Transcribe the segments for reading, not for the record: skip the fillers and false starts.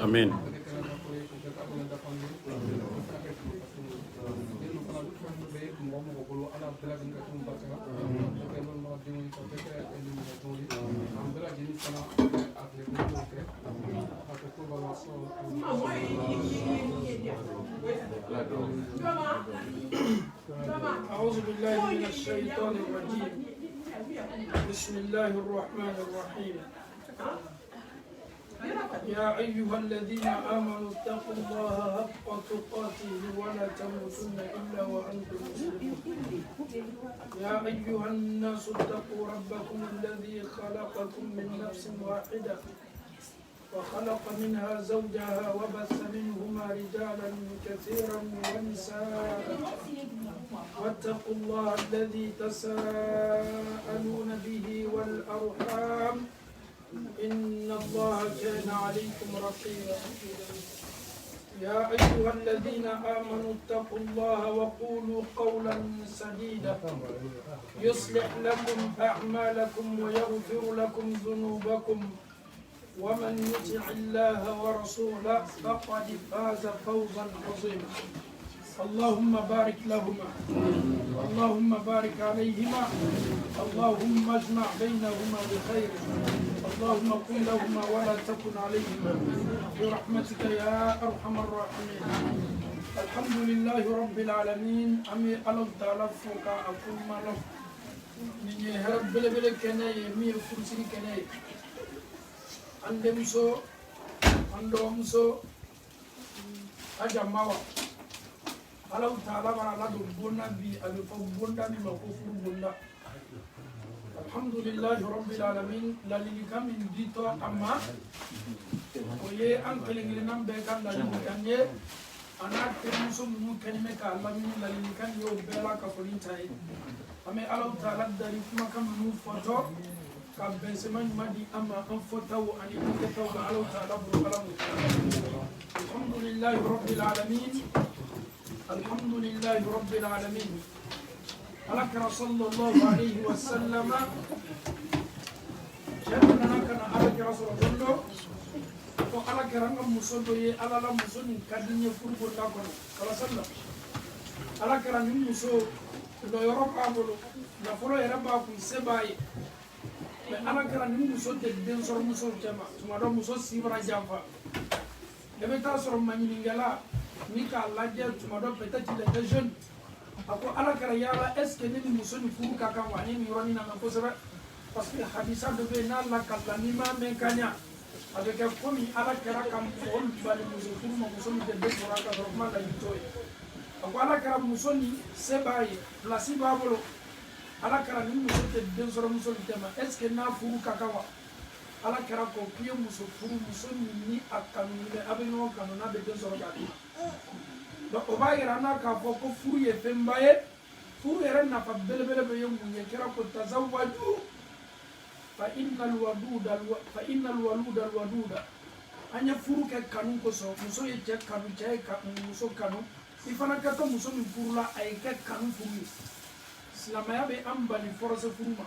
Amin. أعوذ بالله من الشيطان الرجيم. بسم الله الرحمن الرحيم. يا أيها الذين آمنوا اتقوا الله حق تقاته ولا تموتن إلا وأنتم مسلمون. يا أيها الناس اتقوا ربكم الذي خلقكم من نفس واحدة وخلق منها زوجها وبث منهما رجالا كثيرا ونساء واتقوا الله الذي تساءلون به والأرحام إن الله كان عليكم رقيبا. يا أيها الذين آمنوا اتقوا الله وقولوا قولا سديدا يصلح لكم أعمالكم ويغفر لكم ذنوبكم ومن يطع الله ورسوله فقد فاز فوزا عظيما. اللهم بارك لهما، اللهم بارك عليهما، اللهم اجمع بينهما بخير، اللهم كن لهما ولا تكن عليهما برحمتك يا أرحم الراحمين. الحمد لله رب العالمين. أمي ألو تعالفوك أكون مالو من يهرب بلبل كناي مي فرسي كناي عندمسو عندومسو أجمعوا Alau Ta'ala ala do bonna bi alu fa bonna mi makofu bonna. Alhamdulillah rabbil alamin. La lilikam indito amma oye an kelengelenam be kan la lilikanye ana temuso mu kenime ka Allah min la lilikan yo bela ka folintai. Ame Alau Ta'ala dari kuma kam mu foto ka benseman madi amma an foto ani foto ga Alau Ta'ala bu alamu. Alhamdulillah rabbil alamin. الحمد لله رب العالمين. أذكر صلى الله عليه وسلم شأننا كان أذكر رسول الله وأذكر أن مسلم على لا مسلم كدين يفرق الله كلا سلم أذكر أن مسلم لا يرب أبلو لا فلو يرب أكون سباي أذكر أن مسلم تدين صار مسلم كما ثم هذا مسلم سيبرا جافا لبيتا صار منينجلا Nika lajja tumado peut-être les jeunes ako ala kara yala est-ce que ni musoni furu kaka wani ni roni na ko sera parce que hadisa de be na la kala ni ma me kanya avec comme ala kara kam on bali musoni musoni de be sura ka normal la yitoy ako ala kara musoni sebaye place babolo ala kara ni musoni de sura musoni tema est-ce que na furu kaka wa ala kɛra ko k'i ye muso furu muso min ni a kanu bɛ a bɛ ɲɔgɔn kanu n'a bɛ den sɔrɔ k'a di donc o b'a yira n'a k'a fɔ ko furu ye fɛnba ye furu yɛrɛ nafa belebele bɛ ye mun ye kɛra ko tazawwaju fa innal waluda alwaduda an ye furu kɛ kanu kosɔn muso ye cɛ kanu cɛ ye muso kanu i fana ka to muso min furula a ye kɛ kanu furu ye silamɛya bɛ an bali forcer furu ma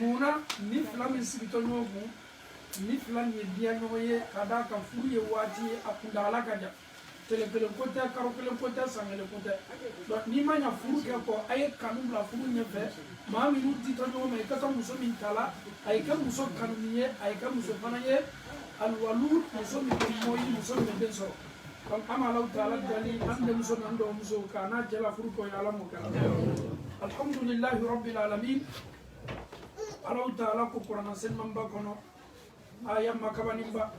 munna ni fila min sigitɔ ɲɔgɔn kun ni fila nin ye diya ɲɔgɔn ye ka d'a kan furu ye waati ye a kuntagala ka jan tile kelen ko tɛ kalo kelen ko tɛ san kelen ko tɛ donc n'i ma ɲa furu kɛ kɔ a ye kanu bila furu ɲɛfɛ maa minnu ditɔ ɲɔgɔn ma i ka to muso min ta la a ye kɛ muso kanuni ye a ye kɛ muso fana ye alwalu muso min bɛ mɔyi muso min bɛ den sɔrɔ donc an b'a Alahu taala deli an denmuso n'an dɔgɔmuso k'a n'a cɛ la furu kɔ ye Ala m'o kɛ alhamdulillahi rabbil alamin Alahu taala ko kuranna selimanba kɔnɔ aya makabaninba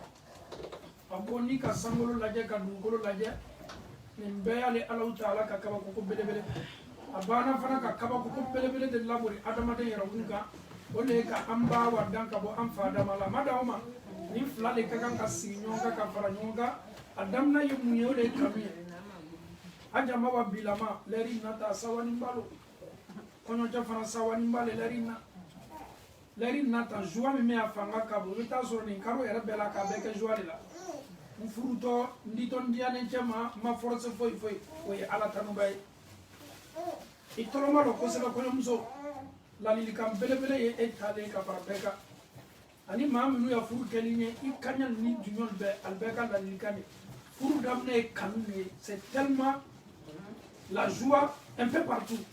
a ko ni ka sankolo lajɛ ka dugukolo lajɛ nin bɛɛ y'ale Alahu taala ka kabakoko belebele a banna fana ka kabakoko belebele de labori adamaden yɛrɛkun kan o de ye ka an ba wa dan ka bɔ an fa dama la ma d'aw ma ni fila de ka kan ka sigi ɲɔgɔn kan ka fara ɲɔgɔn kan a daminɛ ye mun ye o de ye kanu ye a jama wa bilama lɛri nata sawaninba lo kɔɲɔcɛ fana sawaninba le lɛri nata joie min bɛ a fanga ka bon i bɛ taa sɔrɔ nin kalo yɛrɛ bɛɛ la k'a bɛɛ kɛ joie de la n furutɔ n ditɔ n diyalen cɛ ma force foyi foyi o ye Ala tanuba ye i tɔgɔma dɔ kosɛbɛ kɔɲɔmuso ladilikan belebele ye e taalen ka fara bɛɛ kan ani maa minnu ye furu kɛli ye i kaɲa ni juɲɔli bɛɛ ali bɛɛ ka ladilikan de furu daminɛ ye kanu de ye c'est tellement la joie un peu partout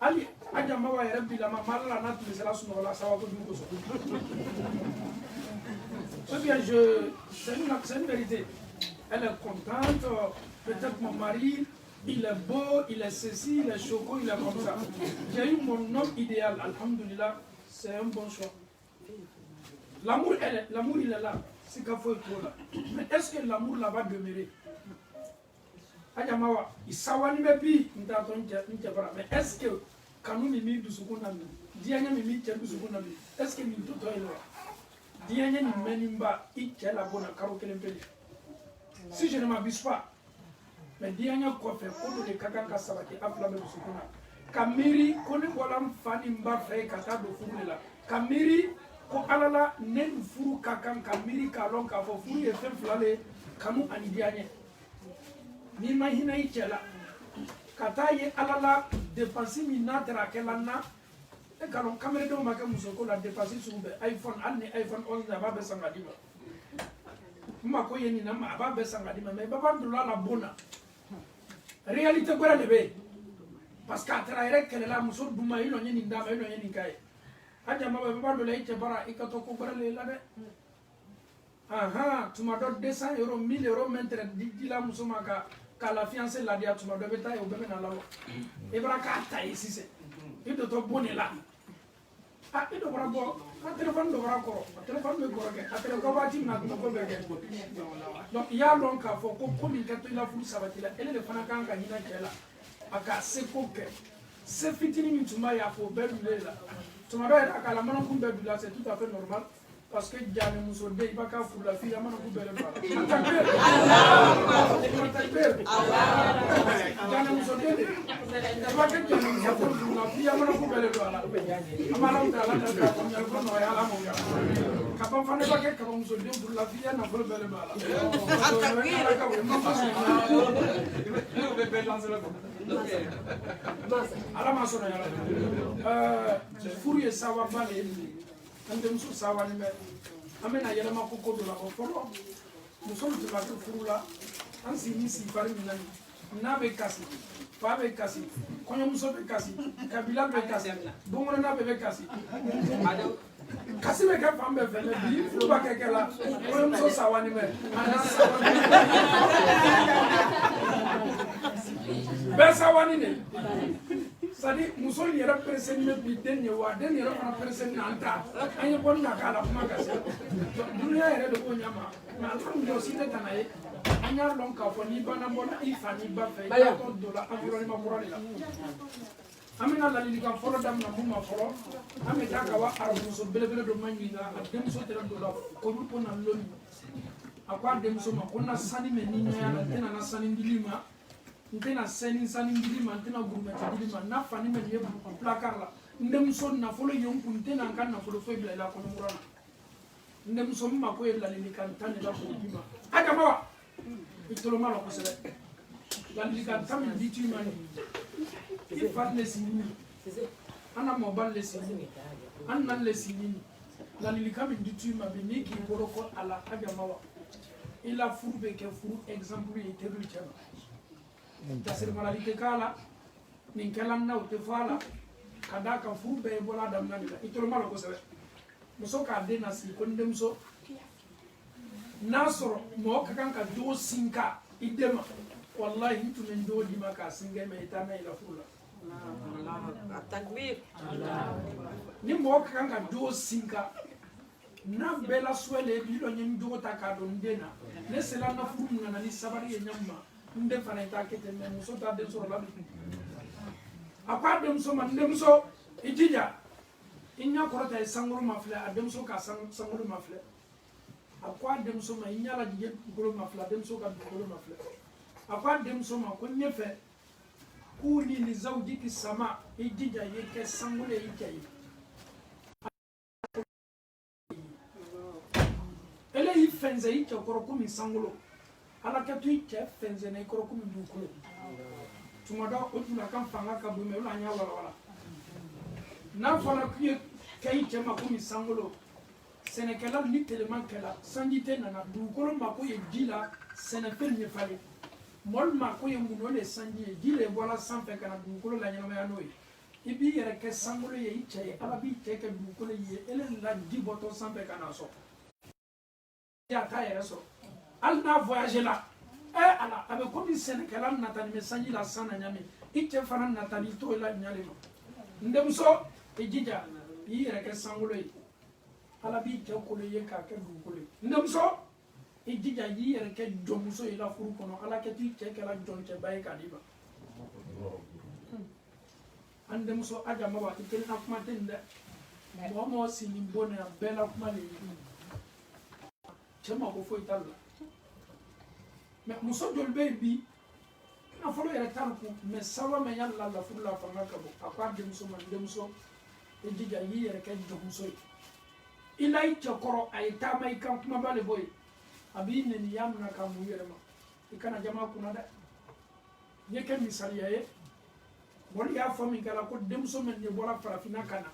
ali a jama wa yɛrɛ bilama maa la n'a tun bɛ sera sunɔgɔ la sababu dun kosɔn ou bien c'est une vérité elle est contente peut-être mon mari il est beau, il est ceci, il est choco, il est comme ça. J'ai eu mon homme idéal, alhamdulillah, c'est un bon choix. L'amour, il est là, c'est qu'il faut être là. Mais est-ce que l'amour là va demeurer? Adjamawa, il s'awani me bi, mais est-ce que quand nous mimi du sukunami, dianya mimi tient du sukunami, est-ce que nous tout est là? Dianya ni menimba, il tient la bonne caro kelempeli. Si je ne m'abuse pas, mais dianya kofe kodo de kakan ka sabati afla be sukuna kamiri ko ni bolam fani mba fe kata do furu la kamiri ko alala ne furu kakan kamiri ka lon ka fo furu ye fen flale kanu ani dianya ni ma hina ichela kata ye alala dépenser mi natra kelanna e kalon kamere do ma ka musoko la dépenser sur be iPhone anni iPhone 11 na ba be sangadima ma ko yeni na ma ba be sangadima mais baba ndula la bona réalité quoi le bé parce qu'à travers qu'elle la muso duma ino nyini ndama ino nyini kai aja maba baba do lay bara ikato ko barale la de aha tuma do 200 euros 1000 euros mentre di la muso maka ka la fiancée la dia tuma do beta e obeme na lawo e bra ka ta ici c'est il do to bonne là ah il do bra bo a téléphone do bra ko téléphone me ko ke a téléphone ba ti na ko be ke donc il y a donc à faut ko min ka to la fu sabati la ele le fana kan ka hina kela aka se ko ke se fitini min tuma ya fo be dule la tuma do ya ka la mana ku be dula c'est tout à fait normal parce que jani muso de ba ka fu la fi ya mana ku be le ba jani muso de ba ka jani muso fu la fi ya mana ku be le ba amala ta la ka ko nyal ko no ya la mo ya ka ban fa ne ba ka muso de fu la fi ya na ko be le ba ala ma so na ya furu ye sawa ba le ande muso sawa ni me amena yele ma ko do la ko folo muso de la furu la an si ni si fari mi nani na be kasi fa be kasi konya muso be kasi kabila be kasi bongo na be kasi kasi be ka fambe fele bi furu ba keke la konya muso sawa ni me ana sawa ni be sawa ni ne sadi muso yɛrɛ pression me bi den ye wa den yɛrɛ fana pression na anta an ye bɔli na kala kuma ka se dunuya yɛrɛ de ko ɲama mais alhamdulillah si tɛ tana ye an y'a lɔn k'a fɔ n'i banna bɔla i fa n'i ba fɛ i b'a tɔ don la environnement kura de la amina lalilika folo damna mumma folo ame daga wa arabu so belebele do manyinga adem so tera do la ko du pona loni akwa adem so ma konna sani me ni nya na tena na sani ndilima ntena sani ndilima ntena guruma ndilima na fani me ye placard la ndem so na folo yonku ntena kan na folo fo bla la ko murana ndem so ma ko lalilika ntane la ko bima aga mawa itolo malo ko sele lalilika tamen ditu mani il faut les signer ana mobile les signer ana les signer la lilika min ditu ma bini ki boroko ala ajamawa ila furbe ke furu exemple e teru chama tasir moralité kala nin kalam na te fala kada ka furbe bola dam na bila itolo malo ko sebe muso ka de na si kondem so nasoro mo ka kan ka do sinka idema wallahi ntu men do di maka singa me itana ila fula takbir ni mo kan ka do sinka na bela swele bi lo nyim do ta ka do ndena ne sela na fu na ni sabari e nyamma nde fana ta kete men muso ta de so la bi apa dem so man dem so itija inya korota e sanguru mafle adem so ka sanguru mafle akwa dem so ma inya la dige golo mafle dem so ka golo mafle akwa dem so ma ko nyefe kuli li zawjiki sama ijija yeke sangule ikayi ele yi fenze ike korokumi sangulo ala katu ike fenze na korokumi dukulo tumada otula kan fanga ka bume ula nya wala na fala kuye kai ke makumi sangulo senekela ni teleman kala sanjite na dukulo mako ye dila senefel ne fale mol ma ko ye muno le sanji dile wala sanfe kana dukulo la nyama ya noy ibi yere ke sangulo ye iche ala bi te ke dukulo ye ele la di boto sanfe kana so ya ta yere so al na voyager la ala abe ko mi senekela na tani me sanji la sana nyame iche fana na tani to la nyale no ndem so ejija bi yere ke sangulo ye ala bi te ko le ye ka ke dukulo ndem so ijija yi yere ke jomuso ila furu kono ala ke ti ke kala jonche bay kadiba ande muso aja maba itel na kuma tende mo sini bona bela kuma le chema ko foi talla me muso jol baby na folo yere tarku me sawa me yalla la furu la fanga ka bo akwa de muso man de muso ijija yi yere ke jomuso ila iche koro ay tamay kam kuma bale boy abine ni yamna ka mu yerema ikana jama kuna da yeke misaliya ye bol ya fami kala ko demso men ne bola farafina kana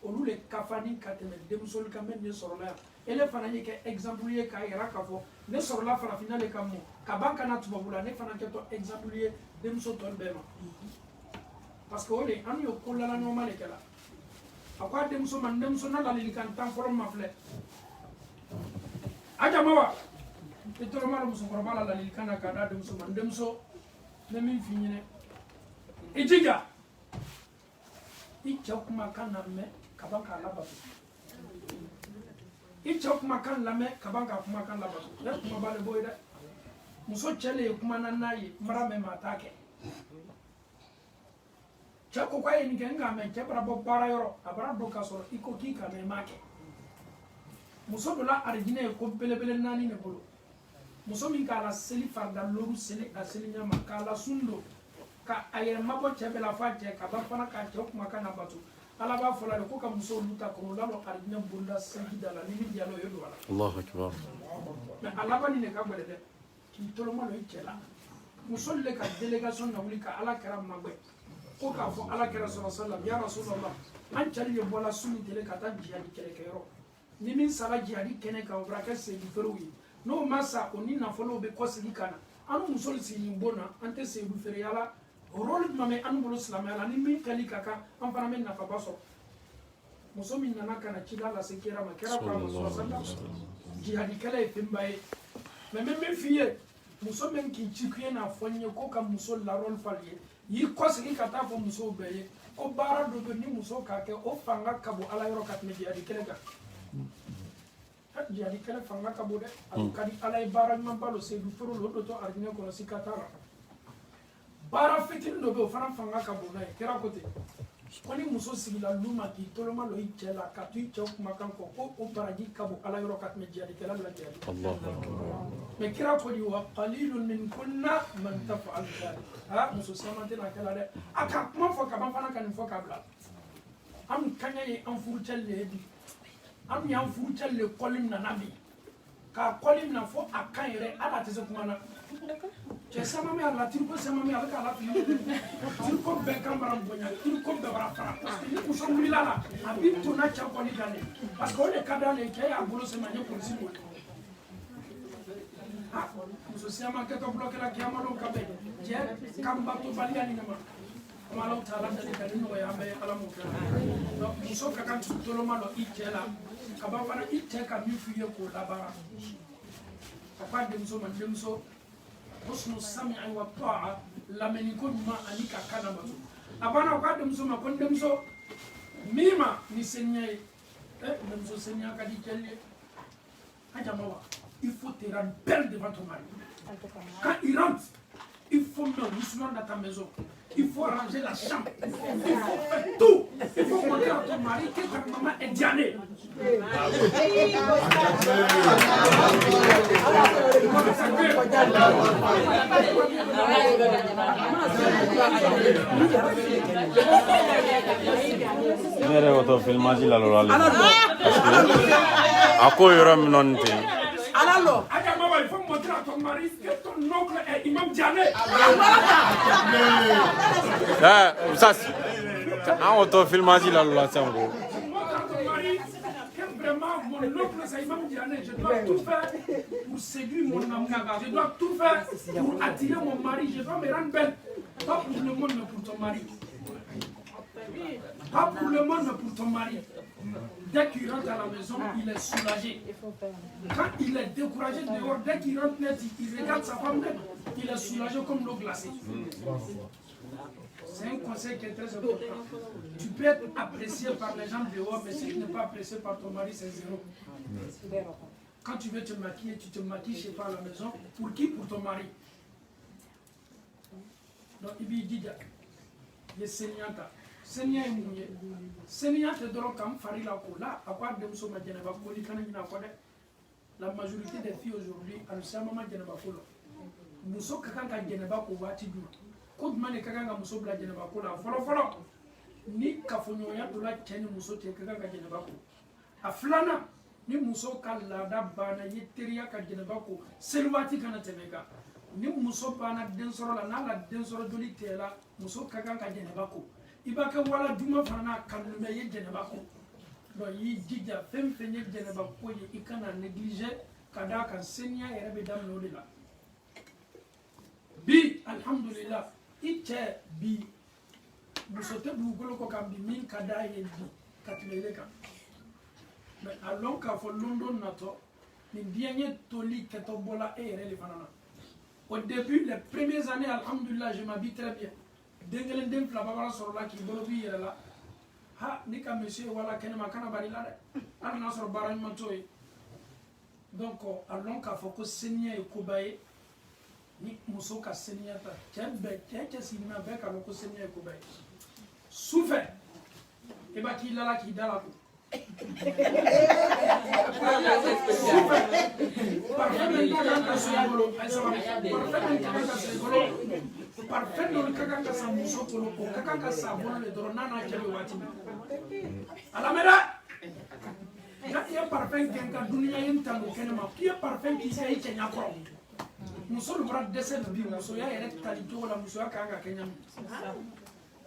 olule kafani kateme demso ka men ne sorola ele fana yeke exemple ye ka yara ka fo ne sorola farafina le kamo ka banka na tubabula ne fana ke to exemple ye demso to bema parce que ole anu yo kola la normal kala akwa demso man demso na la likan tan forum mafle aja mawa itoro maro muso korobala la lilikana kada de muso mandem so na min finyine ijija icha kuma kana me kabanka labatu icha kuma kan lame kabanka kuma kan labatu ya kuma bale boyda muso chele kuma nanayi marame matake chako kwa ni kenga me chebra bo para yoro abara do kasoro iko kika me make muso dola arjine ko belebele nani ne bolo muso min kala seli farda loru seli aseli nyama kala sundo ka ayer mabo chebela faje ka ba fana ka tok makana batu ala ba fola ko ka muso luta ko lalo arjine bunda seli dala ni mi dialo yodo wala Allahu akbar me ala ba ni ne ka gbele de ki tolo mo no ichela muso le ka delegation na wuli ka ala karam magbe ko ka fo ala kara sallallahu alaihi wasallam ya rasulullah an chali ye bola suni tele ka ta jihadi kele kero ni min sala jihadi kene ka obraka se di feruyi no masa oni na folo be kosili kana anu musol si nimbona ante se du fere yala role mame anu bolo islam yala ni min kali kaka am fana men na fa baso muso min na kana kila la se kera ma kera kwa muso sallallahu jihadi kala e pembaye men fiye muso men ki chikuye na fonye ko ka muso la role faliye yi kosili kata fo muso beye ko bara do ni muso ka ke o fanga kabo ala yoro kat me jihadi kala ka jadi kala fanga ka bude kadi alay baral man balo se du furu lo to arjine ko sikatara bara fitin do be fana fanga ka bona e kera kote koni muso sigila luma ki toloma lo ichela ka tu icho kuma kan ko o baraji ka bo ala yoro kat me jadi kala la jadi Allah me kera ko di wa qalilun min kunna man taf'al dhalik ha muso sama tena kala de aka kuma fo ka ban fana kan fo ka bla am kanya yi am furchalle di am yan furchalle kolim na nabi ka kolim na fo akan yere ala tese kuma na je sama me ala tirko sama me ala kala fi tirko be kambara bonya tirko be bara fara parce que ko so wulila la abi to na cha ko ni gane parce que on est cadre les kay abolo se manye police mo ah muso sama ke to bloquer la kiama lo kabe je kamba to balia ni nama malo tala de ka no ya be ala mo ka donc muso ka kan to lo malo itela ka ba fana iteka mi fiye ko la bara papa de muso man de muso husnu sam'i wa ta'a lameni ko ma anika kana bazo abana ko dem so ma kon dem so mima ni senya dem so senya ka di kelle ajama wa il faut te rendre belle devant ton mari quand il rentre il faut mettre doucement dans ta maison il faut ranger la chambre il faut faire tout il faut montrer à ton mari que ta maman est dianée Mere auto filmage la lolale ako yoro minonte alalo ajama wa il faut montrer à ton mari que ton oncle est imam diané ça en auto filmage la lolale sango vraiment mon oncle c'est imam diané je dois tout faire pour séduire mon amour je dois tout faire pour attirer mon mari je dois me rendre belle pas pour le monde mais pour ton mari pas pour le monde mais pour ton mari. Dès qu'il rentre à la maison, il est soulagé. Quand il est découragé dehors, dès qu'il rentre net, il regarde sa femme net, il est soulagé comme l'eau glacée. C'est un conseil qui est très important. Tu peux être apprécié par les gens dehors, mais si tu n'es pas apprécié par ton mari, c'est zéro. Quand tu veux te maquiller, tu te maquilles chez toi à la maison. Pour qui? Pour ton mari. Donc, il dit, il est seignanta. Seigneur mouye Seigneur te doro kam fari la ko la akwa dem so ma jeneba ko li kana nyina ko de la majorité des filles aujourd'hui anu sama ma jeneba ko lo muso kakan ka jeneba ko wati du ko mane kakan ka muso bla jeneba ko la folo ni kafonyo ya dula teni muso te kakan ka jeneba ko aflana ni muso ka la da bana yeteriya ka jeneba ko selwati kana temeka ni muso bana den soro la na la den soro doli tela muso kakan ka jeneba ko ibaka wala duma fana kanume ye jeneba ko do yi jija fem fenye jeneba ko ye ikana négliger kada kan senya yere be dam no la bi alhamdulillah ite bi musote du golo ko kam bi min kada ye bi katulele kan mais alon ka fo London nato ni bienye toli keto bola e yere le fana au début les premières années alhamdulillah je m'habille très bien dengelen dem fla babara sorola ki bolo bi yere la ha ni ka monsieur wala kenema kana bari la de ar na sor baran mantoy donc alon ka foko senya e kobaye ni muso ka senya ta tembe tete sinna be ka ko senya e kobaye souffre e ba ki la ki dala ko parfait non kaka ka sa muso ko ko kaka ka sa bono le doro nana kele wati ala mera na ya parfait gen ka dunia yin tanu kene ma ki parfait ki sai kenya ko muso lu bra dese bi muso ya yere tali to la muso ka ga kenya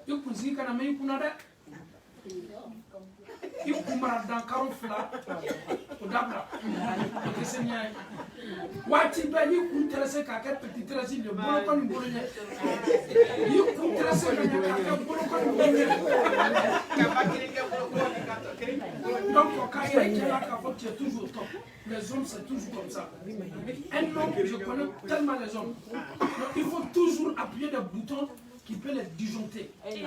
yo kuzi kana mai kuna da yo kumara dan karo fla o dabla ke senya wati ba ni ku interesse ka ka petit tracé le bolo ko ni bolo ne ni ku interesse ka ka bolo ko ni bolo ne ka ba kiri ke bolo ko ni ka to kiri donc quand il est là ka faut tu es toujours top les hommes c'est toujours comme ça un homme je connais tellement les hommes donc il faut toujours appuyer des boutons qui peut les disjoncter. Et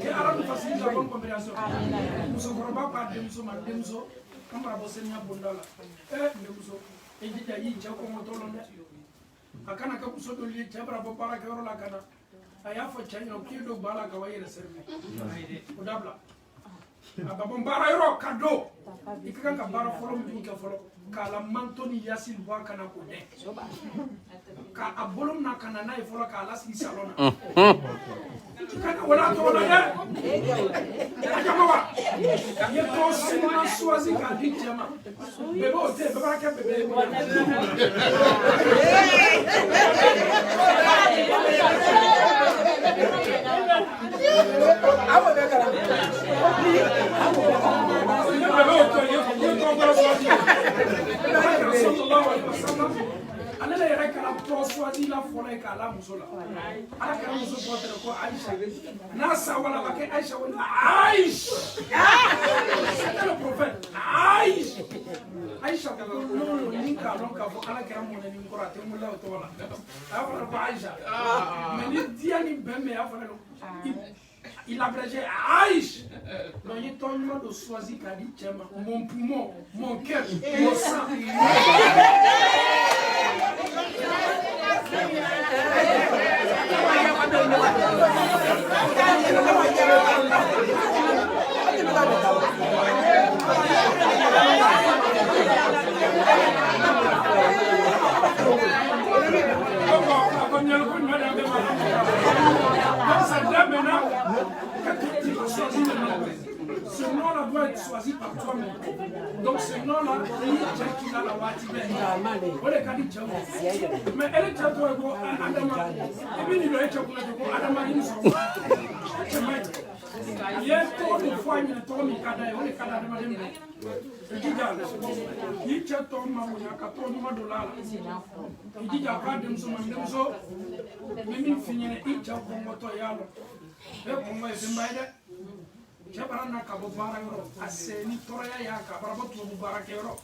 alors nous facilitons la bonne combinaison. Nous sommes pas de Muso, comme la Bosnia Bondala. Muso, et dit à Yi, j'ai comme on tourne. akana ka muso do li cebra bo bara ka la kana aya fo chanyo kido bala ka wayere serve o dabla ababon bara yoro kado ikaka ka bara folo mi ka folo kala mantoni yasil wa kana ko de ka abolum na kana na folo kala si salona kana wala to wala de akamawa ye to sima suazi ka dijama bebo te baba ka bebe awo be kala alele yɛrɛ kɛra tɔgɔsuwadi la fɔlɔ ye k'a la muso la ala kɛra muso bɔtɛrɛ ko Aïcha n'a sa wala ka kɛ Aïcha wala Aïcha c'était le prophète Aïcha ko non ni k'a dɔn k'a fɔ ala kɛra mɔnɛ ni kɔrɔ a tɛ wula o tɔgɔ la a y'a fɔra ko Aïcha mais ni diya ni bɛn bɛn y'a fɔra il abrégé Aïcha donc il tombe de choisir qu'a dit mon poumon mon cœur mon sang ce nom-là doit être choisi par toi-même. Donc ce nom-là, il y a la watibé. Mais elle est toi Adama. Et puis il doit être Adama. Il y a trop de fois il y a trop de cadavres. On est cadavres de même. Il dit il y a trop de mamou, il y a 14 $. Il dit il y a pas de musulmans, même il finit il y a pour moto yalo. Et pour moi c'est mal. Chabarana kabo barangro aseni toraya ya kabarabo tu barakero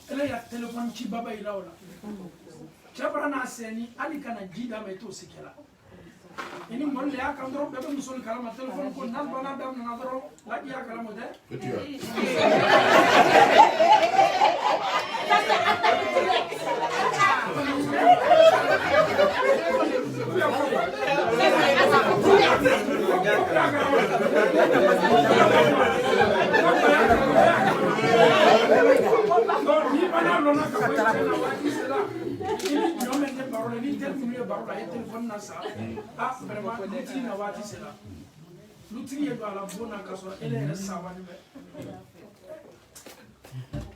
ele ya telefon ci baba ilaola chabarana aseni ali kana jida meto sikela ini mon le aka ndoro bebe musul kala telefon ko nan bana dam na ndoro la ya kala mode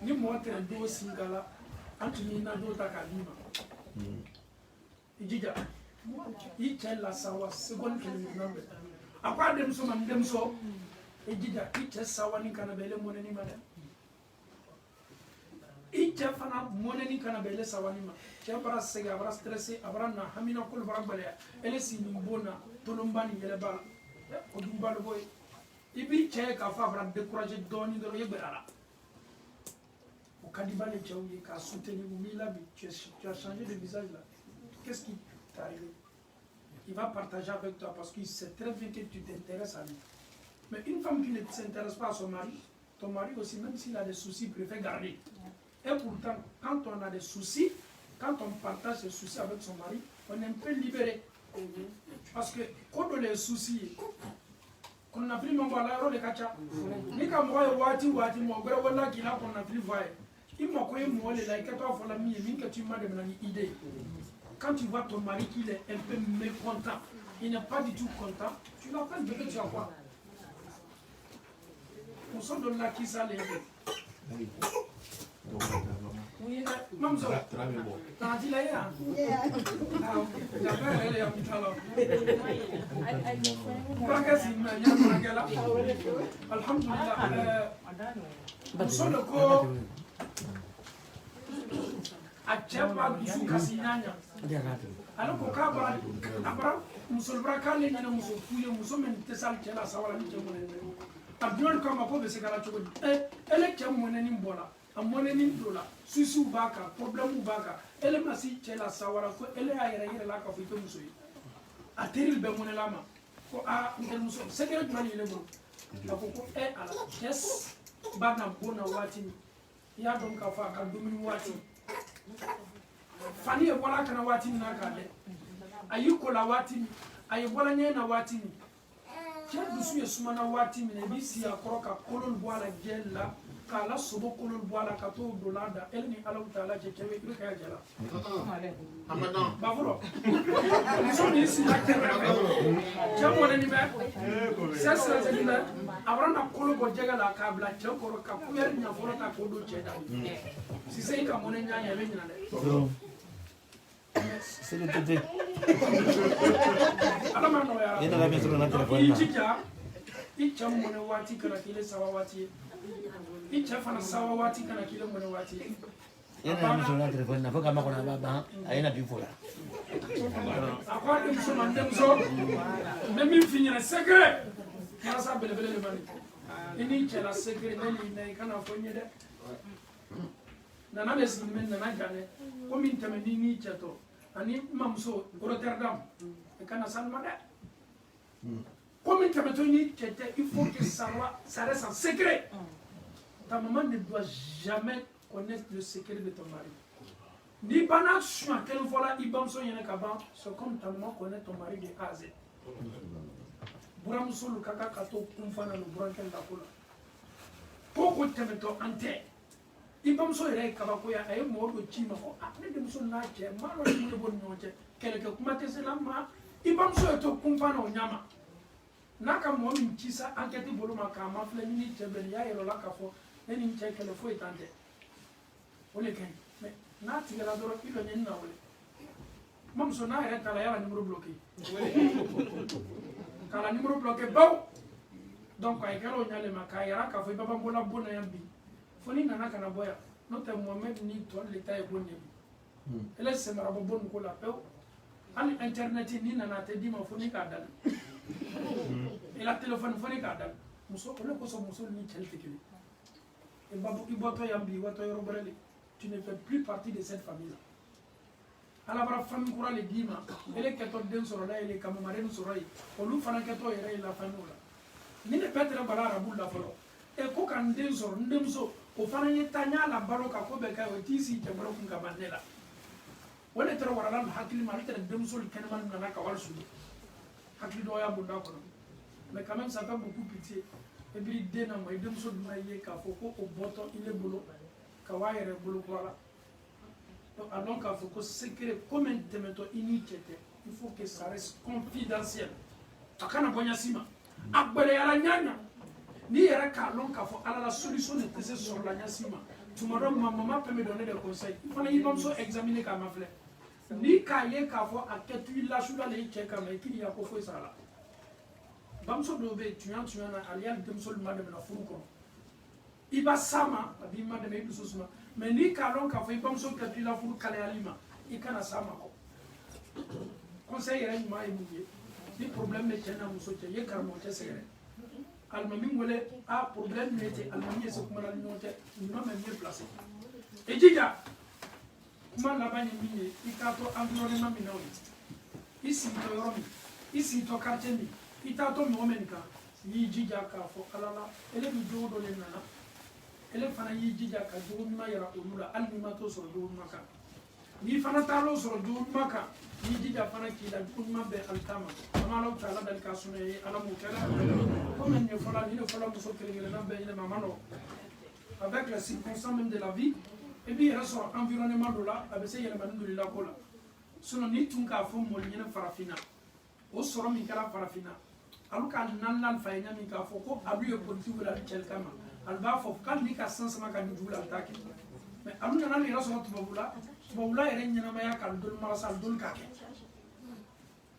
ni mote do singala antuni na do takalima ijija ichela sawa second kilometer apa dem so man dem so ijija iche sawa ni kana bele moneni mada iche fana moneni kana bele sawa ni ma chebara sega abara stressé abara na hamina kul barabale ele sini bona tolombani yele bala ko dumbalo boy ibi che ka fa abara décourager doni do yebera au Kadibale Tchaoui qui a soutenu Mila, tu as changé de visage là. Qu'est-ce qui t'est arrivé? Il va partager avec toi parce qu'il sait très bien que tu t'intéresses à lui. Mais une femme qui ne s'intéresse pas à son mari, ton mari aussi, même s'il a des soucis, il préfère garder. Et pourtant, quand on a des soucis, quand on partage ses soucis avec son mari, on est un peu libéré. Parce que quand on a des soucis, qu'on a pris mon voilà, on est kacha. Ni quand moi, wati, mon gros, voilà, qu'il a qu'on a pris voie. Il m'a connu, moi, les laïcs, toi, faut la mienne, que tu m'as donné une idée. Quand tu vois ton mari qu'il est un peu mécontent, il n'est pas du tout content, tu l'appelles bébé, tu vas voir. On sort de là qui ça les oui, maman, t'as dit là, ah, ok, j'appelle elle est en alors. Alhamdulillah, nous sommes le corps. Acheba dusu kasinyanya alors ko ka bara abara musul braka le nyana musul fuye musul men tesal chela sawala ni chemo ne abdul ko ma ko be segala chogo ele chemo ne ni mbola amone ni dola susu baka problème baka ele masi chela sawala ko ele ayira yira la ka fito musul ateril be mon lama ko a ngel musul segala jwani le bo ko ala yes bana bona wati ya don ka fa ka dumini wati fani e wala kana wati na kale ayi ko la wati ayi wala nye na wati ni cer dusu ye sumana wati mi ne bi si akoroka kolol boala gella kala sobo kolol boala ka to dolada elni Allah taala je kewe ibe ka jala amadan ba furo so ni si na kere jamo ne ni be sesa se ni be abrana kolo bo jega la ka bla je koro ka kuyer nya foro ta ko do cheda si se ka mone nya ya be nyina de c'est le tété ala ma no ya ina la metro na telefone na icha mone wati kana kile sawa wati icha fana sawa wati kana kile mone wati ina la metro na telefone na foka ma kona baba aina bifola akwa dem so man dem so même finir secret kana sa bele bele le mani ini chela secret neli na kana fonye de nana be sin men nana jane ko min tamani ni chato ani mamso Rotterdam e kana salma de ko min tamato ni chete il faut que ça reste en secret. Ta maman ne doit jamais connaître le secret de ton mari. Ni bana sur quelle fois il bamso yene kaba c'est comme ta maman connaît ton mari de A à Z. Buramso lu kaka kato kumfana lu burankel da kula ko tamato ante ibam so ire kaba ko ya ay mo do chima ko apne dem so na che ma lo ni bon no che kele ke kuma te selama ibam so to kumfa no nyama naka mo min chisa enquête bolo maka ma fle ni che ben ya ero la ka fo eni che kele fo itante ole ken me na ti gala doro ilo nyen na ole mam so na ire kala ya numéro bloqué kala numéro bloqué baw donc ay galo nyale maka ya ka fo baba bola bona yambi foni nana kana boya note Mohamed ni to l'état est bon ni elle se mara bon ko la pew al internet ni nana te di ma foni ka dal et la téléphone foni ka dal muso ko so muso ni chelte kili e babu iboto yambi wato yoro brele tu ne fais plus partie de cette famille là ala bara famille kura le dima ele keto den soro la ele kam mare no soro yi o lu fana keto yere la famille là ni ne petre bala rabu la folo e ko kan den soro ndem so o fana ye tanya la baro ka ko be ka o tisi te baro kun ka bandela wala tara wala lan hakili ma tara dem sol kenman na ka wal su hakili do ya bunda ko mais quand même ça fait beaucoup pitié e bi de na mo dem sol na ye ka fo ko o boto ile bolo ka wayere bolo ko wala to alors ka fo ko secret comment te meto initiété il faut que ça reste confidentiel akana bonya sima agbere yala nyanya ni yɛrɛ k'a lɔn k'a fɔ ala la solution ne tɛ se sɔrɔ la ɲasima tuma dɔ maman peut me donner des conseils i fana y'i bamuso examiner k'a ma filɛ ni k'a ye k'a fɔ a kɛtu i lasudalen i cɛ kama i k'i ya ko foyi sara la bamuso dɔw bɛ yen tunya na ale y'a denmuso ma dɛmɛ na furu kɔnɔ i ba s'a ma a b'i ma dɛmɛ i dusu suma mais ni k'a lɔn k'a fɔ i bamuso kɛtu i la furu kalayali ma i kana s'a ma kɔ conseil yɛrɛ ɲuman ye mun ye ni problème bɛ cɛ n'a muso cɛ i ye karamɔgɔ cɛ sɛgɛrɛ almami wala a problème nete almami se kuma la nyote ni ma me place e jija kuma la bani mi e ka to environnement mi nawi isi to yoromi isi to quartier mi ita to mo men ka yi jija ka fo alala ele mi do do le nana ele fana yi jija ka do mi ma yara ulula almi ma to so do ma ka ni fana talo so do ma ka ni jija fana ki la do ma be altama amalo taala dal ka suné ala mo kala comme il faut la vie, il faut la muso kele na be ina mamano avec les circonstances même de la vie et puis il reste environnement de là avec ces éléments de la cola sinon ni tun ka fo mo nyina farafina o soro min kala farafina alu ka nan faynya min ka fo ko alu e politique la tel kama al ba fo kan ni ka sans ma ka du la attaque mais alu nan ni reste tubabula ere nyina ma ya ka dul marasal dul ka ke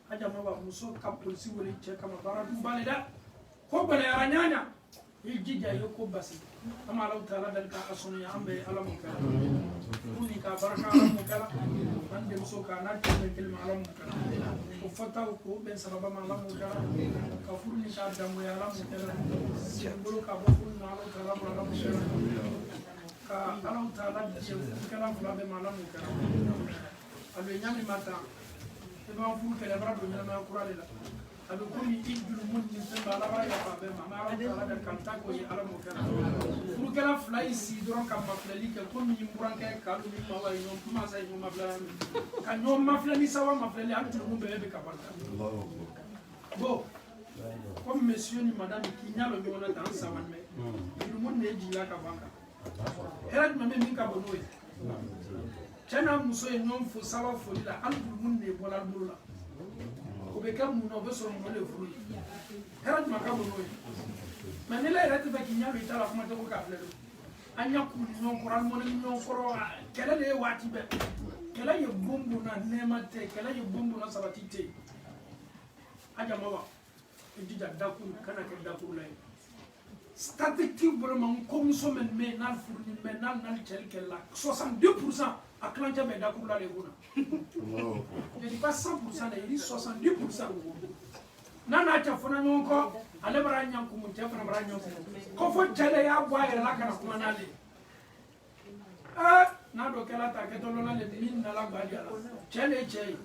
aja ma ba muso ka politique wala tel kama bara du balida ko bale aranyanya yijija yoko basi ama Allah taala dal ka asunu ya ambe ala mo kala kuni ka baraka ala mo kala ande muso ka na tele kelma ala mo kala ko fata ko ben sababa ma ala mo kala ka furni ka damu ya ala mo kala simbolo ka bo furni na ala taala mo ala mo kala ka ala taala je kala fula be ma ala mo kala alu nyami mata e ba furu kala bara do nyama kurale la abe komi idul mun ni semba la bara ya fa be ma ala ala da kanta ko yi ala mo kana furu kala fly si doron kam maflali ke komi mburan ke kalu ni ma wa yo ma sai mo maflali kan yo maflali sawa maflali an tulu be be kabanta bo comme monsieur ni madame qui nyalo mi wona tan sawan me idul mun ne ji la ka banka herad ma me min ka bonoy chana muso ye non fo sawa fo la an tulu mun ne bola bula o be kam mun o be so mo le furu herad ma ka bonoy mais ne la rete ba ki nyalo itala kuma to ko ka flelo anya ku non quran mo ni non koro kala le wati be kala ye bombu na nema te kala ye bombu na sabati te aja mawa idija dakuru kana ke dakuru lay statistique vraiment comme so men me nal furni men nal tel kala 62% a klanja me dakuru la le guna je dis pas 100% mais il dit 70% nana ta fona nyonko ale bara nyanku mun te fona bara nyonko ko fo tele ya boye la kana kuma nale na do kala ta ke tolo na le min na la bali ala tele che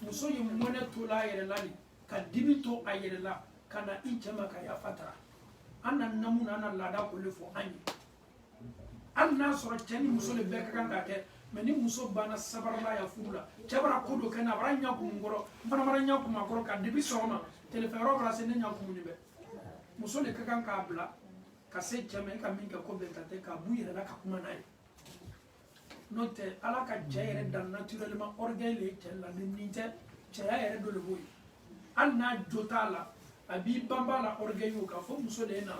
muso yi mone to la yere lali ka dibito ayere la kana inchema ka ya fatara annan namuna nan lada ko le fo anyi anna soro tani muso le be kan ka ke meni muso bana sabarla ya furula chabara ko do kana bara nyanku ngoro bana bara nyanku makoro ka dibi soma telefero bara se nyanku munibe muso le kan ka bla ka se cheme ka minka ko be ka te ka buyere la ka kuma nayi note ala ka jayere dan naturellement orgueil le tella de ninte jayere do le boy anna jotala abi bamba la orgueil ka fo muso le na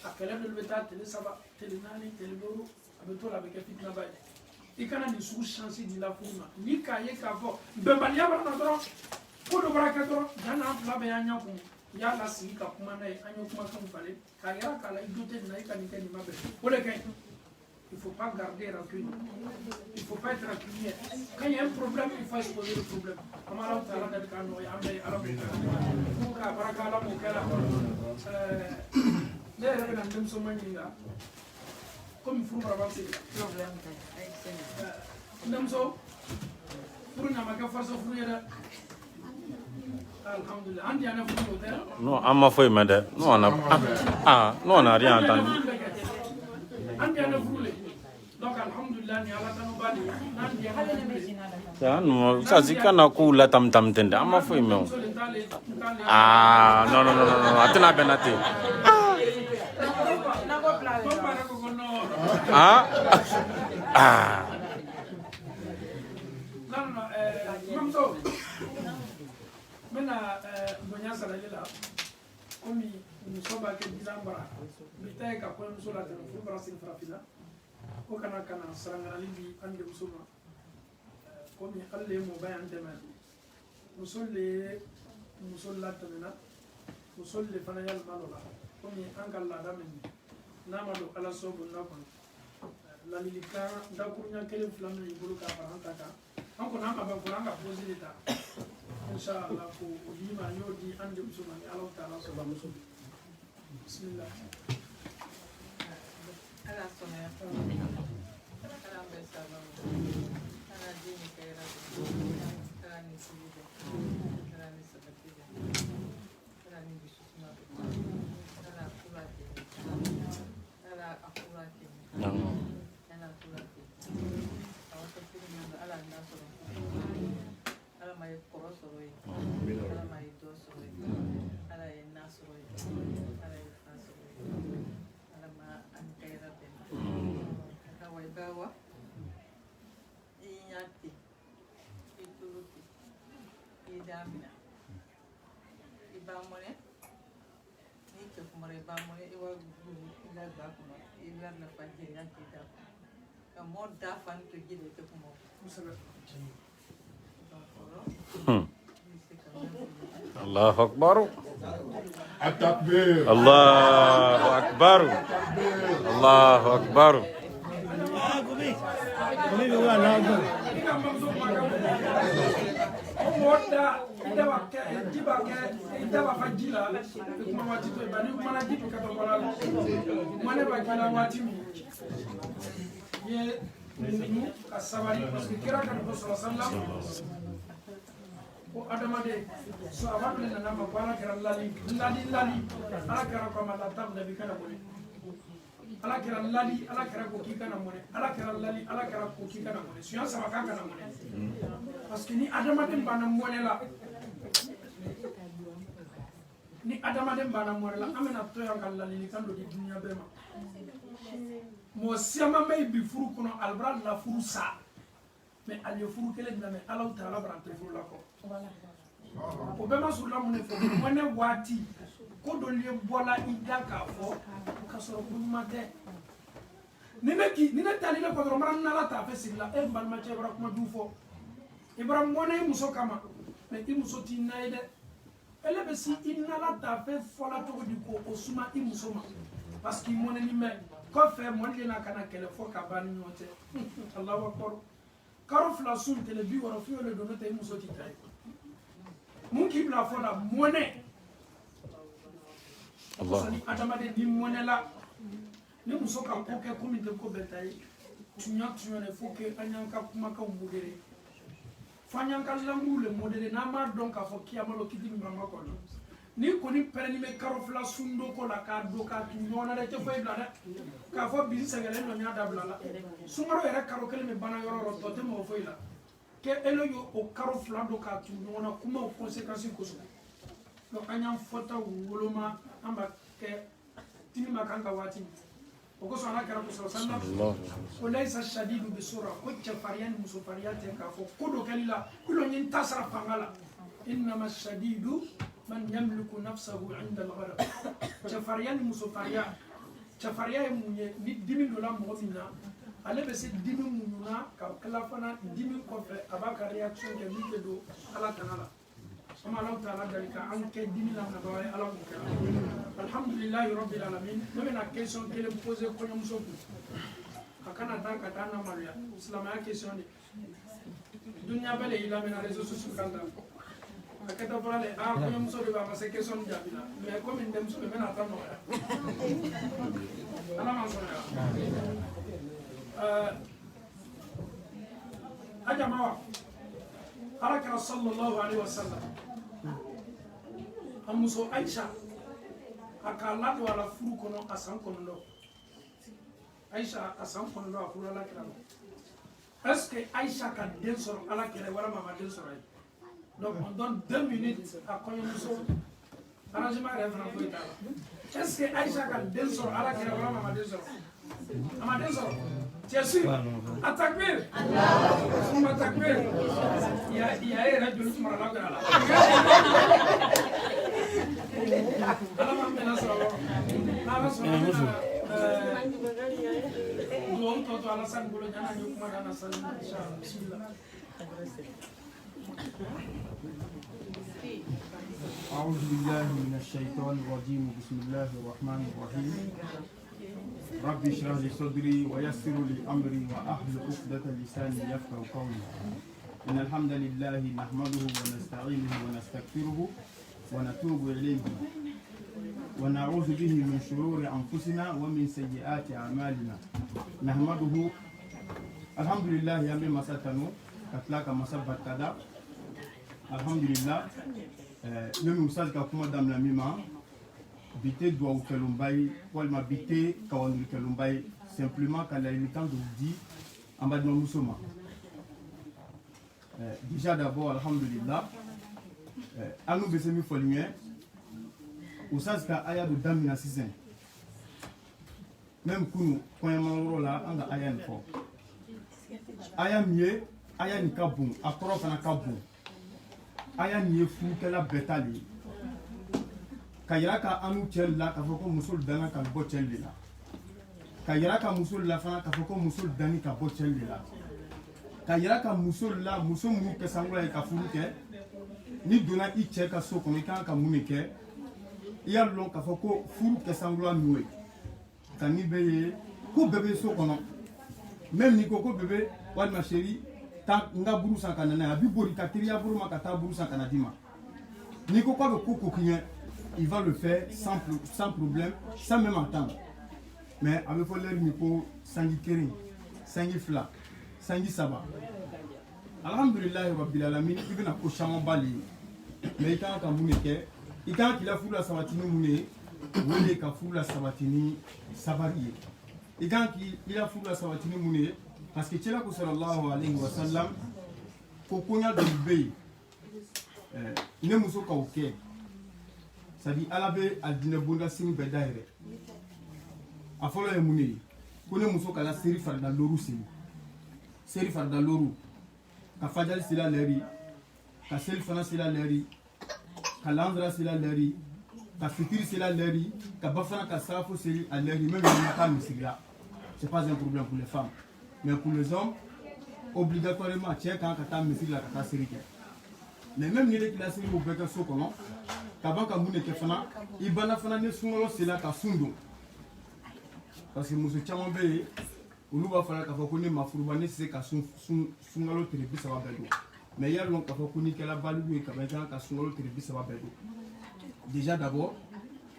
akala do le ta tele saba tele nani tele boro abeto la be ka fitna bay ikana ni su chance di la fuma ni ka ye ka fo bembali ya bana do ko do baraka do dana la be anya ko ya la si ka kuma nay anyo kuma kan fale ka ya kala idote na ikani kani mabe o le kay. Il ne faut pas garder rancune. Il ne faut pas être rancunier. Quand il y a un problème, il faut exposer le problème. Comme il faut avancer. Non, on m'a fait, madame. Non, on n'a rien entendu. Donc alhamdulillah ni ala tanu bali ya no ça c'est kana ko la tam tam tende ama fo ime no atena benate mamso mena bonya salayela komi musoba ke dilambara bitay ka ko musola tan fu brasin frafila ko kana sarangana libi ande musoma komi alle mo bayan demali musolle musolla tamena musolle fana yal malola komi ankal la damen namalo ala sobu nakon la lilika dakunya kele flamme ibulu ka faranta ka anko namba ba kuranga posita inshallah ko lima yodi ande musoma ni Allah taala so ba muso bismillah ala sona ala besaba ala dini kayra ala ni sibide ala ni sabatide ala ni bisusma ala kulati ala akulati ala kulati awata filina ala nasoro ala may korosoro ala may dosoro ala nasoro ala fasoro bawa inyati ituluti idamina ibamone ni ke kumare ibamone iwa ila bakuma ila na fajiri yati da ka moda fan to gide te kumo musala Allahu akbar التكبير Allahu akbar Allahu akbar ko adamade so abadule nana ma bala kera lali ala kera ko ma la tam da bi kana bone ala kera lali ala kera ko ki kana mone ala kera lali ala kera ko ki kana mone suya sama ka kana mone parce que ni adamade bana mone la ni adamade bana mone la amena to ya kala lali kan do di dunya be ma mo siama may bi furu kono albra la furu sa mais al yofuru kele na me ala taala brante furu la ko o be ma sur la mo ne fo mo ne wati ko do le bola ida ka fo ka so ko mate ni ne tali le ko maran na la ta fe sigla e mbal ma che bra ko du fo ibrahim mo ne muso kama mais i muso ti naide ele be si inna la ta fe fo la to di ko o suma i muso ma parce que mo ne ni me ko fe mo ne na kana kele fo ka ban nyote Allahu akbar karo fla sun tele bi woro fi ole do no te muso ti tay mun ki bla fo da mo ne Allah ni atamade ni mo ne la ni muso ka ko ke komi de ko betay tunya ne fo ke anyanka kuma ka mudere fanyanka langule modere na ma don ka fo kiyamalo kidi mama ko ni ko ni pere ni me karo fla sundo ko la ka do ka tunyona de te fo ibla da ka fo bi segele no nya dabla la sumaro era karo kele me bana yoro to te mo fo ila ke elo yo o karo fla do ka tunyona kuma o conséquence ko so no anyam fota woloma amba ke tini makanga wati oko so ana kara ko sallallahu ko laysa shadidu bisura ko chafariyan musufariyate ka fo kodo kalila kulo nyin tasra pangala inma shadidu man yamliku nafsahu 'inda al-ghadab chafariyan musufariya chafariya munye ni dimi dola mo minna ale be se dimi mununa ka kala fana dimi ko fe abaka reaction ke mi do ala tanala sama Allah taala dalika anke dimi la na baye ala ko kala alhamdulillah rabbil alamin me na question kele poser ko nyum soku akana dan ka dana maria islam ya question ni dunya bale ila me na réseaux sociaux kanda akata parale a ko nyum so de ba se question jabila mais comme ndem so me na tan no ya ala man so ya ajamawa haraka sallallahu alaihi wasallam amuso Aisha akala do ala furu kono asan kono do Aisha asan kono do afuru ala kira est-ce que Aisha ka den soro ala kira wala mama den soro donc on donne 2 minutes à kono muso arrangement référent ko itala est-ce que Aisha ka den soro ala kira wala mama den soro ama den soro Jésus atakbir Allah takbir ya rajul tumara la gala ala ma mena so ala so doon to ala san gulo jana ñu kuma dana san inshallah bismillah أعوذ بالله من الشيطان الرجيم بسم الله الرحمن الرحيم رب اشرح لي صدري ويسر لي أمري وأحلل عقدة لساني يفقهوا قولي إن الحمد لله نحمده ونستعينه ونستغفره ونتوب إليه ونعوذ به من شرور أنفسنا ومن سيئات أعمالنا نحمده الحمد لله يا بما ستنو كتلاك مسبت كذا الحمد لله même message ka kuma damla mima bité doit ou kelumbai wal ma bité ka wandu kelumbai simplement quand il est temps de vous dire en bas de nous sommes déjà d'abord alhamdulillah anu besemi folimie usaz ka aya do damina sisen même kunu koyamaro la anga aya nfo aya mieux aya ni kabun akoro kana kabun aya ni fu kala betali kayira ka anu cel la ka foko musul dana ka bo cel la kayira ka musul la fana ka foko musul dani ka bo cel la kayira ka musul la musul mu ke sangula ka furu ke ni dona i che ka so ko kan ka mu ke ya lon ka foko furu ke sangula nuwe tani beye ko bebe so kono même ni ko bebe wal ma chérie ta nga buru sankana na abi bori ka tiriya buru ma ka ta buru sankana dima ni ko ko ko kinye il va le faire sans problème sans même attendre mais avec faut l'air ni ko sangi kering sangi fla sangi saba alhamdulillahi rabbil alamin i bɛna ko caman ba le ye mais i kan ka mun de kɛ i kan k'i la furu la sabati ni mun ye o de ka furu la sabati ni sabari ye i kan k'i la furu la sabati ni mun ye parce que cɛla ko sallallahu alayhi wa sallam ko koɲa dɔ bɛ yen ne muso k'o kɛ c'est à dire ala bɛ alijinɛ bonda sini bɛɛ da yɛrɛ a fɔlɔ ye mun ye ko ne muso kala seri farida loru seri farida loru ka fajali sila lɛri ka seli fana sila lɛri ka lanzara sila lɛri ka fitiri sila lɛri ka ba fana ka sarafo seli a lɛri même na ka misiri la c'est pas un problème pour les femmes mais pour les hommes obligatoirement cɛ kan ka taa misiri la ka taa seri kɛ mais même ni ne tila seri o bɛɛ kɛ so kɔnɔ ka ban ka mun de kɛ fana i banna fana ni sunkalo sela ka sun don parce que muso caman bɛ yen olu b'a fɔ k'a fɔ ko ne ma furuba ne tɛ se ka sunkalo tile 30 bɛɛ don mais i y'a dɔn k'a fɔ ko n'i kɛra baliku ye kaban i kan ka sunkalo tile 30 bɛɛ don déjà d'abord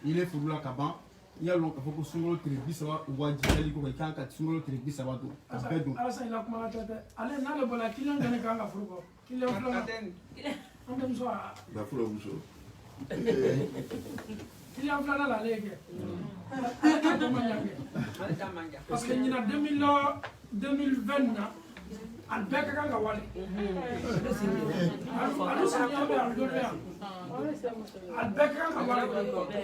i le furu la ka ban i y'a dɔn k'a fɔ ko sunkalo tile 30 wajibiyali kɔfɛ i kan ka sunkalo tile 30 don ka bɛɛ don. Alasan i la kuma la tɛ dɛ ale n'ale bɔra kiliyan jɔnni kan ka furu kɔ kiliyan filanan an tɛ muso wa. La furu muso. Kiliyan filanan la ale ye kɛ. Parce que ɲina 2020 na a bɛɛ ka kan ka wale ale saniya bɛ yan dɔnni yan a bɛɛ ka kan ka wale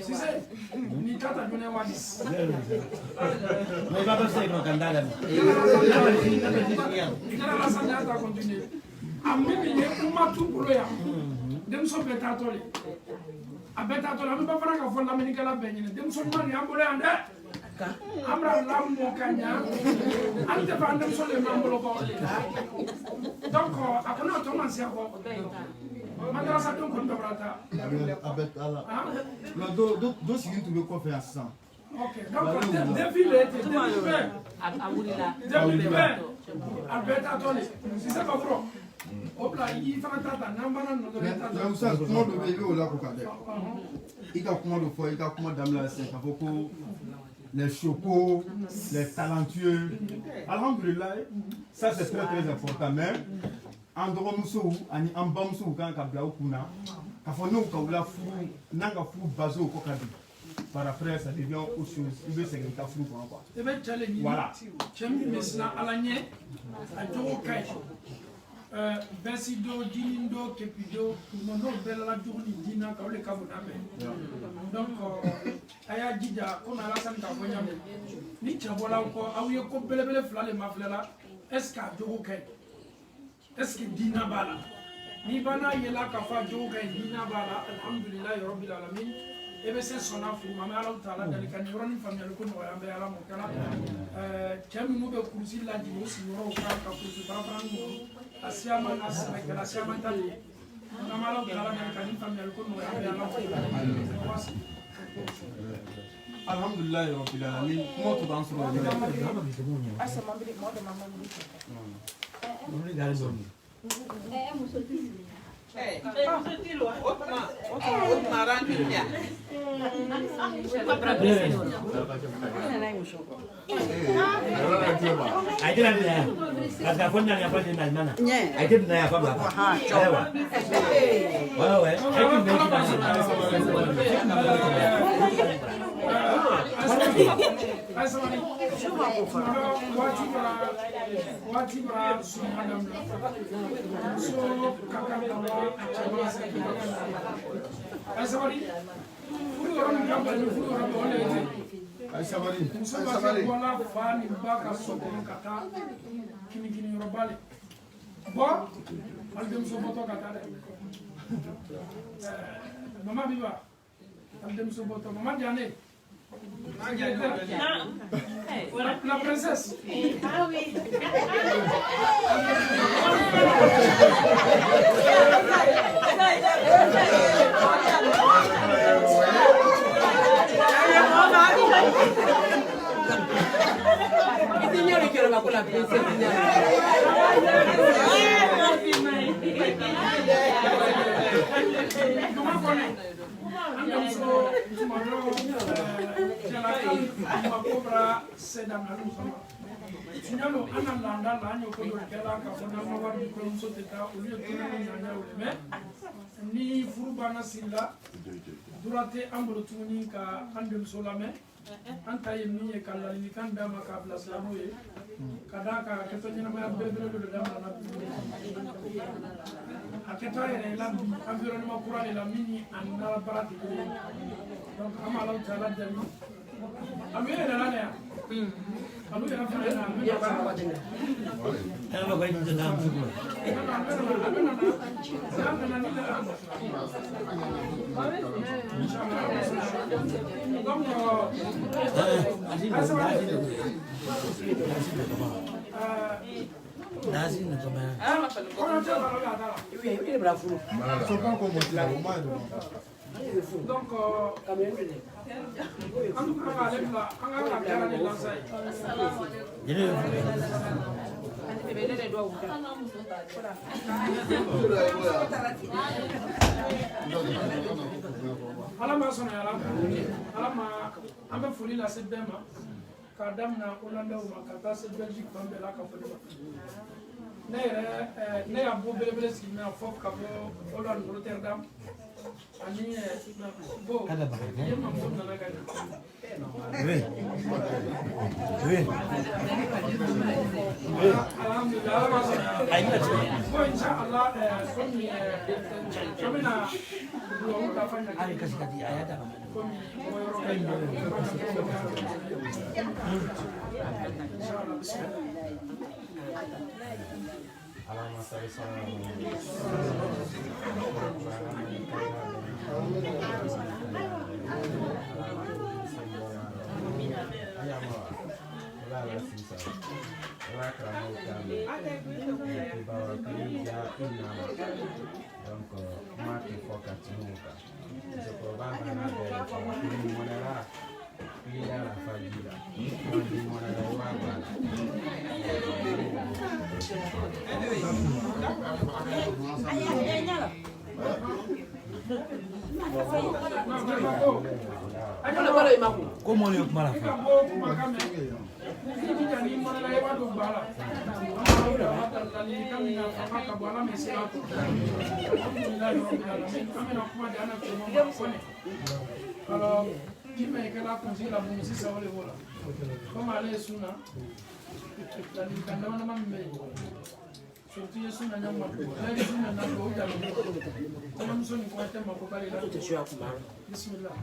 Cissé n'i ta ta ɲɔgɔn wali. Mais va passer con candala. Nana la saniya ta continuer a min ye kuma t'u bolo yan denmuso bɛɛ taatɔ le a bɛɛ taatɔ le an bɛ ba fana ka fɔ lamɛnnikɛla bɛɛ ɲini denmuso ɲuman de y'an bolo yan dɛ. Amra lammo kanya ante fa andem sole mambolo ko donc akona to man sia ko madrasa don ko dobrata avec ala non do sigin tun bɛ kɔfɛ yan sisan ok donc défilé était défilé a bɛɛ taatɔ le Cissé ka fɔlɔ o bila i fana ta ta n'an banna nɔ dɔrɔn i ta ta. Musa kuma dɔ bɛ yen i b'o la ko ka dɛ i ka kuma dɔ fɔ i ka kuma daminɛ la sisan k'a fɔ ko les chocos, les talentueux. Alhamdulillah, ça c'est très très important. Mais en dɔgɔmusow ani an bamusow kan ka bila u kunna k'a fɔ n'u ka wula furu n'an ka furu base o kɔ ka bi par après ça devient autre chose i bɛ segin i ka furu kɔnɔ quoi. I bɛ cɛ le ɲini cɛ min bɛ siran ala ɲɛ a jogo ka ɲi bɛsi do jinin do kepi do n'o bɛɛ la jogo ni dina ka o le ka bon n'a bɛɛ donc a y'a jija komi Alasani k'a fɔ ɲamɛ ni cɛ bɔla aw kɔ aw ye ko belebele fila le mafilɛ la est ce que a jogo ka ɲi est ce que dina b'a la n'i banna yela k'a fɔ a jogo ka ɲi dina b'a la alhamdulilayi rabbil alamin e bɛ se sɔnna furu ma an bɛ Alahu taala deli ka nin yɔrɔnin faamuyali ko nɔgɔya an bɛ Ala m'o kɛra cɛ minnu bɛ kurusi lajigin o sigiyɔrɔw kan ka kurusi fara-farani mɔn a siyaman n'a sɛbɛkɛla siyaman ta de ye an bɛ Alahu taala deli ka nin faamuyali ko nɔgɔya an bɛ Ala m'o Alhamdulillahi rabbil alamin kuma to b'an sɔrɔ yɔrɔ waati bara suma damla so kaka dama cɛba sɛgɛn ay sabari furu yɔrɔ min ka bali furu yɔrɔ bɛ wale ye ay sabari muso b'a fɛ bɔla fa ni ba ka so kɔnɔ ka taa kinikini yɔrɔ bali bɔ hali denmuso bɔtɔ ka taa dɛ mama biba hali denmuso bɔtɔ mama Diané. La princesse. Ah oui. Signore che la princesse. Signalo ananda la anyo ko do kala ka fona ma war ko so te ka o lieu ko ni nyanya o me ni furuba na silla durate ambolo tuni ka andem so la me anta yemi e kala ni kan da ma ka place la moye kada ka ke to nyina ma be be do da ma na aketa ere la environnement courant la mini an na barati donc amala taala dali amere la ne alu ya fa na amere ba ba de ana ba ni da na fuko donc alama sɔnna alama an bɛ foli lase bɛɛ ma k'a daminɛ Hollande ma ka taa se Belgique fan bɛɛ la ka foli ma ne yɛrɛ ne y'a bɔ belebele sigi mɛ fɔ ka bɔ Hollande Rotterdam ani bon ye mamuso nana ka alhamdulillah alama sɔnna bon inshallah komi an bɛna dugawu da fana komi o yɔrɔ bɛ inshallah bismillah Alama saya ¿Cómo le para? Surtout je suis nana ma je suis nana ko da ko am so ni ko ta ma ko bari la to shi akuma bismillah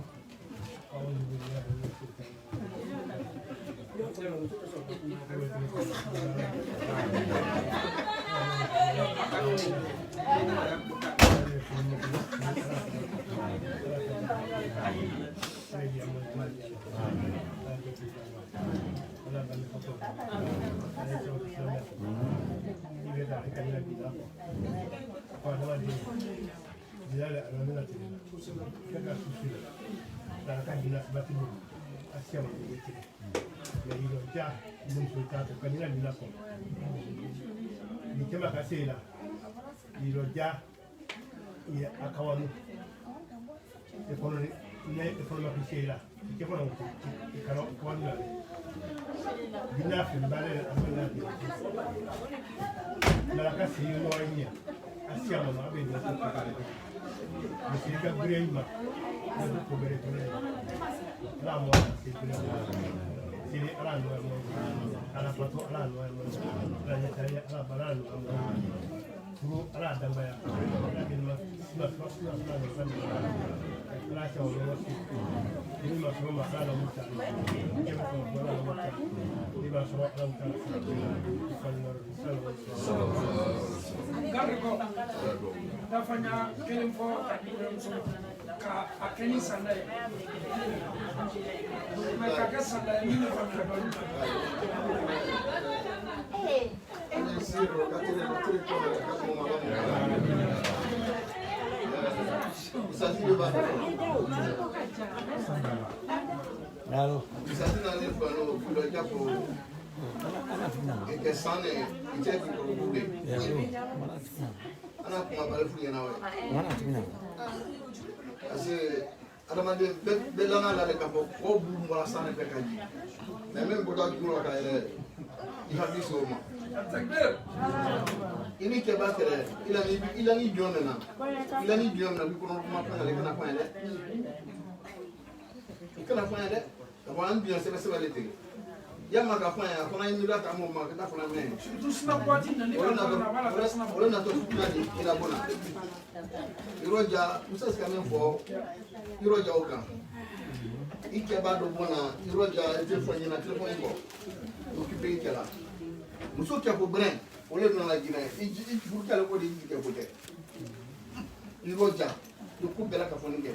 Dafanya kelimfo ka akeni sandai ma ka ka sandai ni fa ka ba Claro. adamaden bɛɛ lana la de k'a fɔ ko bulu mɔra san de fɛ ka ji mais même bɔta juro ka yɛrɛ ihadi soma takbir ini ke ba kere ilani jomena bi kono kuma kana le kana fanya de kana fanya de ko an biyo sebe sebe le te yamma ka fanya ko na imi data mo ma ka fanya men surtout sina boîte na ni ka na wala sina wala na to kuna ni ila bona iroja musa ska men fo iroja oka ike ba do bona iroja e te fanya na telephone ko occupé kala muso kya ko bren ole na la gina i furu kala ko de ke ko te iroja do ko bela ka foni ke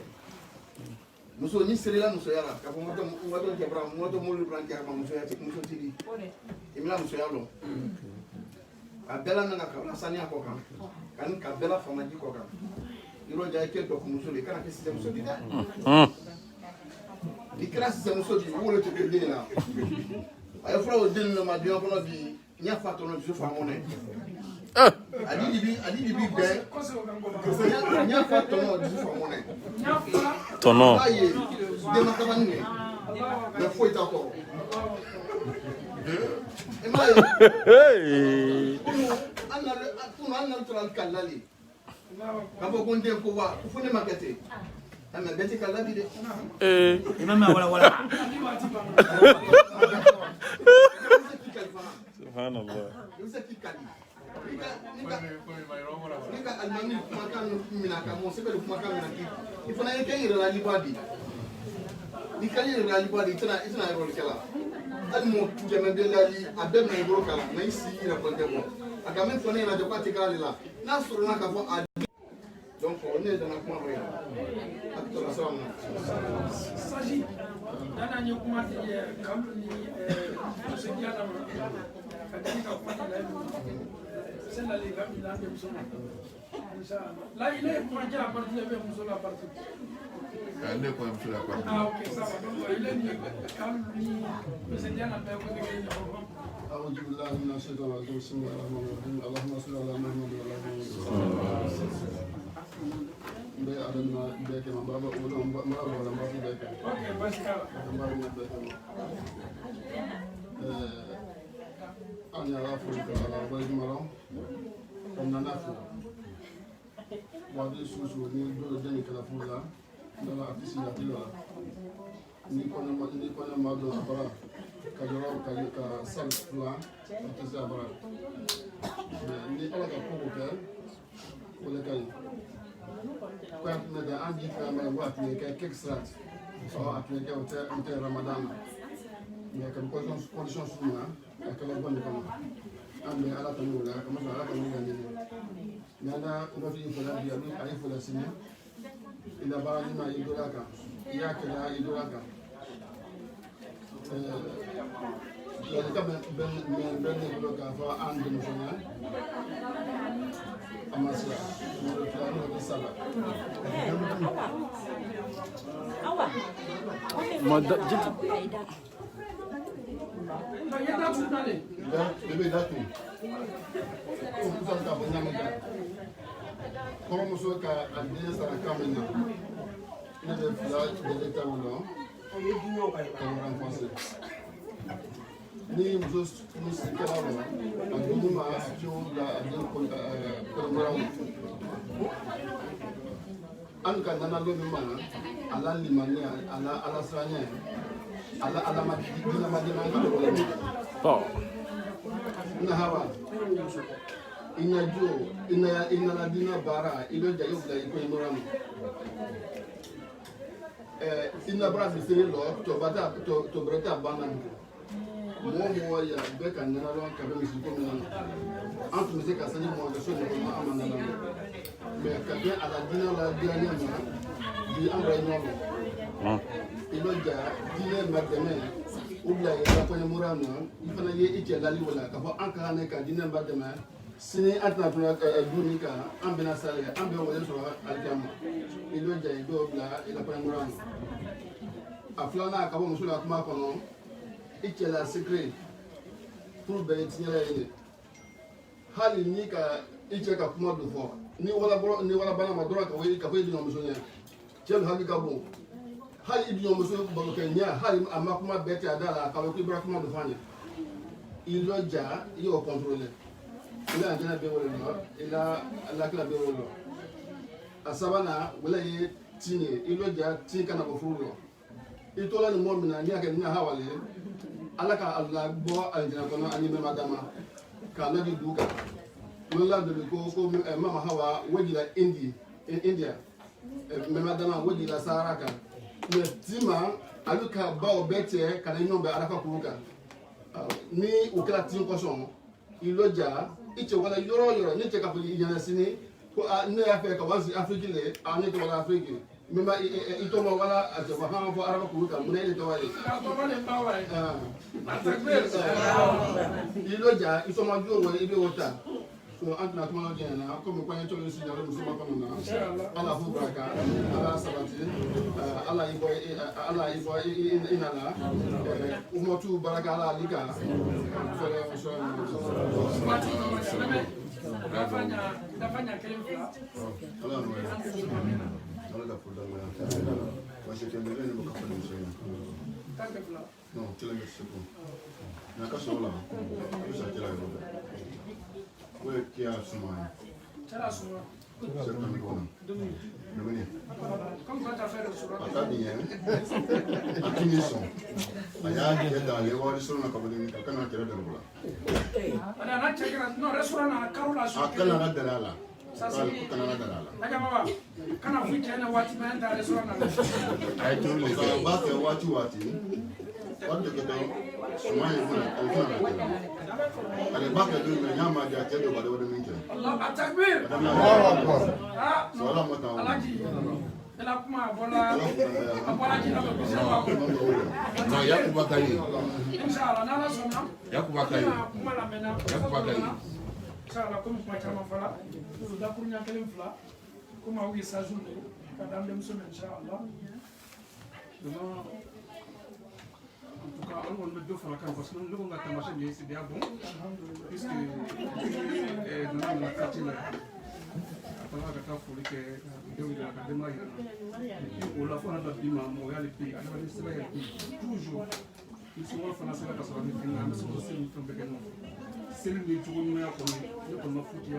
muso ni serela muso yara ka ko moto ke bra moto mo bran ke ma muso ya te muso tidi imla muso ya lo a bela na ka na sani ko kan ka bela fama ji ko kan iroja ke do ko muso le kana ke sistem muso di da di classe c'est muso di wolo te ke dina ay fura o den no ma bi ko no bi nya fato no ju fa mone adi di bi be nya fato no ju fa mone tono aye de ma tabani ne na foi ta ko e mai anna tural kallali kabo gonde ko wa fu ne makete ama beti kallabi de Imam wala. subhanallah nika almami kumakan minaka mo sebe kumakan minaki ifana yake ira libadi nikali ira libadi itana ro kala almo jeme de lali adem na ro kala na isi ira bonde mo akame fone na joko atikala la na suru na ka fo donc on est dans la kuma roya akitola sawa saji dana ni kuma de kamlu ni se diana ma kadani ka kuma de c'est la liga mi la de muso inshallah la ile kuma ja parti de muso la parti ne ko muso la parti ok ça va donc ile ni kamlu ni se diana pe ko de ni أعوذ بالله من الشيطان الرجيم بسم الله الرحمن الرحيم اللهم صل على محمد وعلى آله وصحبه be adana be ke ma baba wala wala ma fi be ke ok bashkala ma ni be ke anya la fu ka ala ba di maro on na fu wa de susu ni do de ni kala fu la na la afisi la tila ni kona ma do abara ka joro ka sal fula ta sa abara ni ala ka ko ko wala kai kwa da an ji ka ma wa ni ka kickstart so après que on te ramadan mais comme condition suma ka la bonne comme ambe ala ta nula comme ça ala ta nula ni nana ko fi ko la biya ni ay fo la sine ila ba ni ma idola ka ya ke la idola ka ya ka ben ko ka fa an de mo sona amasa mo plano de sala ma jit ya da tu dale bebe datu ko musa ka banya mega ko muso ka adina sara kamena ina de fla de leta wala ko renforcer ni muso musi kala wala aduma ma ajo da adin ko program an ka nana lo mi mana ala limani ala sanya ala ma dina ma dina ka ko oh na hawa ina jo ina la dina bara ilo ja yo play ko imoram ina bara bi sere lo to bata to breta bana mo ya be kan na lo ka be mi ko mi an tu se ka sani mo ga so ni ko amana na me ka be ala dina la dina ma di amra no ilo ja dina ma deme ubla ya ko murano ifana ye ite lali wala ka fo an ka ne ka dina ba deme sini atna tuna duni ka an bena sale an be wala so aljama ilo ja do bla ila ko murano aflana ka bo musula kuma kono ite la secret pour be tinyala ye hali ni ka ite ka kuma do fo ni wala bana ma dora ka we ka fe dino musonya chen hali ka bo hali idino muso ba ko nya hali amma kuma beti adala ka ko ibra kuma do fanya il a déjà contrôlé. Il a déjà bien il a la clé bien à Savana, il a tini, il a déjà tini kana bofulo. Il tola le monde na nia kenya hawale. Alaka Allah bo aljana kono anime madama. Kana di duka. Lola de ko mama hawa wajila India. Madama wajila Saraka. Le tima aluka ba obete kana nyombe alaka kuruka. Ni ukela tin koson iloja iche wala yoro ni che ka fuli yana sini ko ne afa ka wasi afriki le ani to wala afriki mema ito mo wala ate wa ha fo araba kuruka mun ne to wale iloja ito ma jo wo ibe wota so antna to ma jena ko mo kwanya to lu si daro muso ma kono na ala fu baraka ala sabati ala ibo inala umotu baraka ala liga nafanya kelele comme quand tu as fait le surat En tout cas, on me deux fois parce que nous avons commencé c'est bien bon, puisque dans la quartier là, on a fait que on l'a fait dans le Montréal et puis toujours, ils sont en France là parce qu'on est venu, mais c'est aussi une tombe de nous. C'est le métier où nous avons foutu là,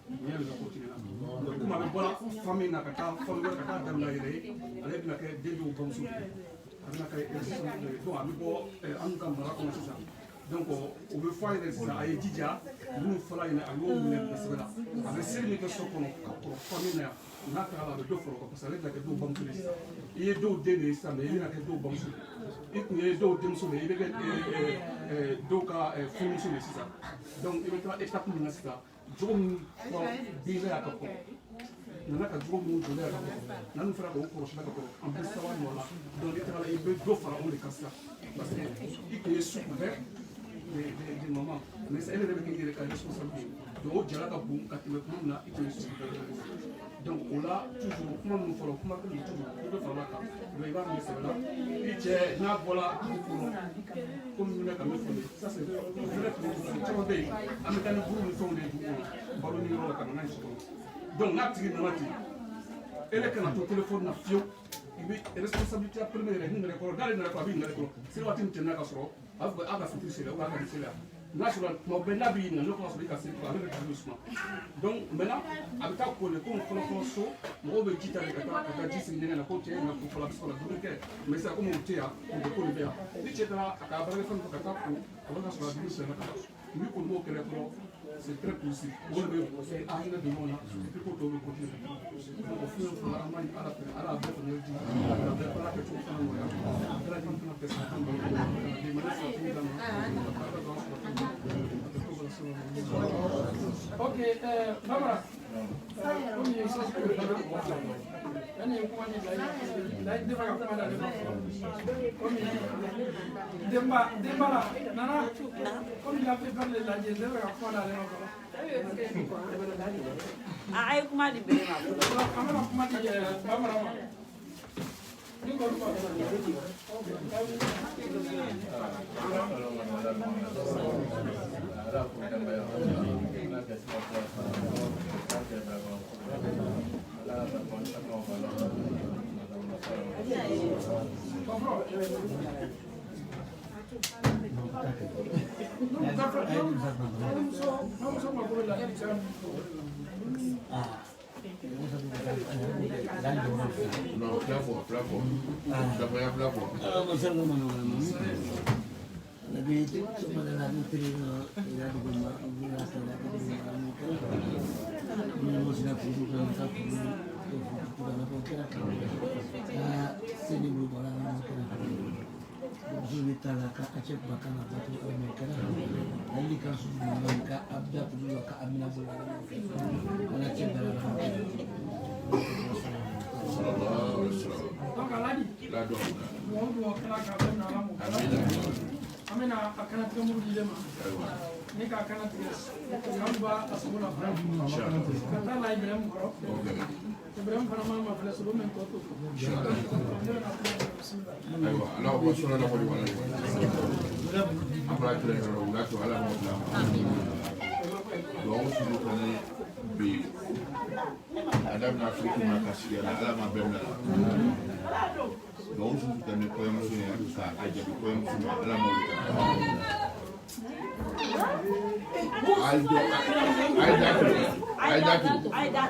bien le côté là. Donc, comme avec voilà, famille n'a qu'à famille n'a qu'à dans la rue, avec la quête des jours comme ça. Donc, on veut faire des choses à Edija, nous faisons une allouée de cela. Avec celles qui sont pour famille, on a fait deux fois parce que les deux banques il y a deux délais, ça mais il y a deux banques. Il y a deux délais, il y a deux cas fournisseurs ça. Donc, il y a étape pour ça. Je vais vivre à Capo. Nous avons toujours nous donner à Capo. Nous nous ferons au prochain Capo. En plus, ça va nous là. Donc, il y a deux pharaons de Cassa. Parce qu'il y a sous couvert des moments. Mais c'est elle qui est responsable. Donc, il y a la Capo, quand il y a sous couvert. Donc, on l'a toujours, comment nous ferons, comment nous toujours, deux pharaons là. Il va me faire là. Et tu es là, voilà, comme nous l'avons fait. Ça, c'est vrai. Tu vas bien. En même temps, nous faisons des ballons. Donc, là, tu es dans la tête. Et là, quand tu as téléphone, tu as fio. Il y a responsabilité à première. Nous ne recordons pas, nous ne recordons pas. C'est le matin, tu n'as pas de soro. Après, tu as fait ça, tu as fait ça. National, mon benabi, nous ne pouvons pas casser avec le doucement. Donc, maintenant, avec ta collègue, comme on fait on veut quitter avec la dit c'est une côté, on a pour la biscotte, mais c'est comme on tient, on peut le faire. Si tu es là, à la fin de la carte, on va se faire du c'est mieux qu'on voit que c'est très possible. On veut de mon là, c'est plus pour le côté. Donc, au fur et à mesure, à la bête, on dit, à la bête, on a fait tout ça, on a fait ça, ok, Barbara. Demba, Nana, comme il a fait parler de la dièse, Ah, comment dire, Barbara. No, flaco. Donc Aladi, mo kala ka ben na lamu. Amina akana temu dilema. Ne ka akana tigres. Kamba asubula fara. Kata la Ibrahim ko. Ibrahim fara ma fala sulu men ko to. Aywa, alors on sera là pour le voilà. Après tu les on a tout à la mode là. Donc si vous connaissez bi Adam na Afrique ma kasiya ala ma bemla. Donc si vous connaissez quoi ma sonia ça aja quoi ma ala mo. Aida.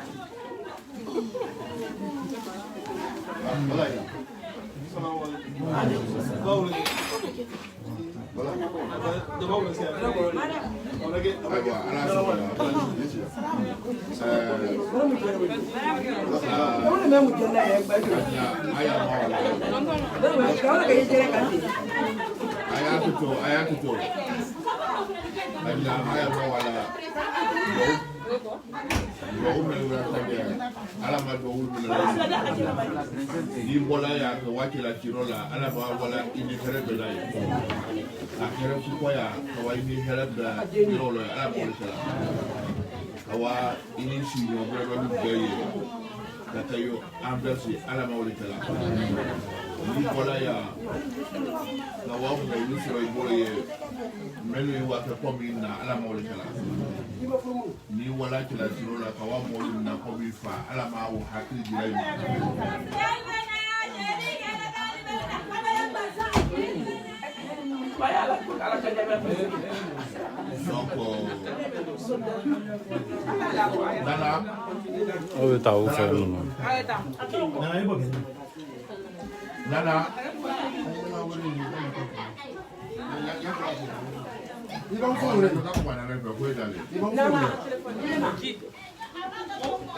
Ni bola ya ko wati la tirola ala ba wala ini kare bela ya akere ku ya ko ini kare bela tirola ala bola sala awa ini si yo bela du beye kata yo ambersi ala ma wala sala ni bola ya na wa mo ni so i bola ye melu wa ka ko min na ala ma wala sala ni wala kila tirola ka wa mo na ko bi fa ala ma wo hakili jira O bɛ taa o fɛ ninnu. Nana. I b'an fɔ wele ka kuma nana fɛ ko e dalen. I b'an fɔ wele.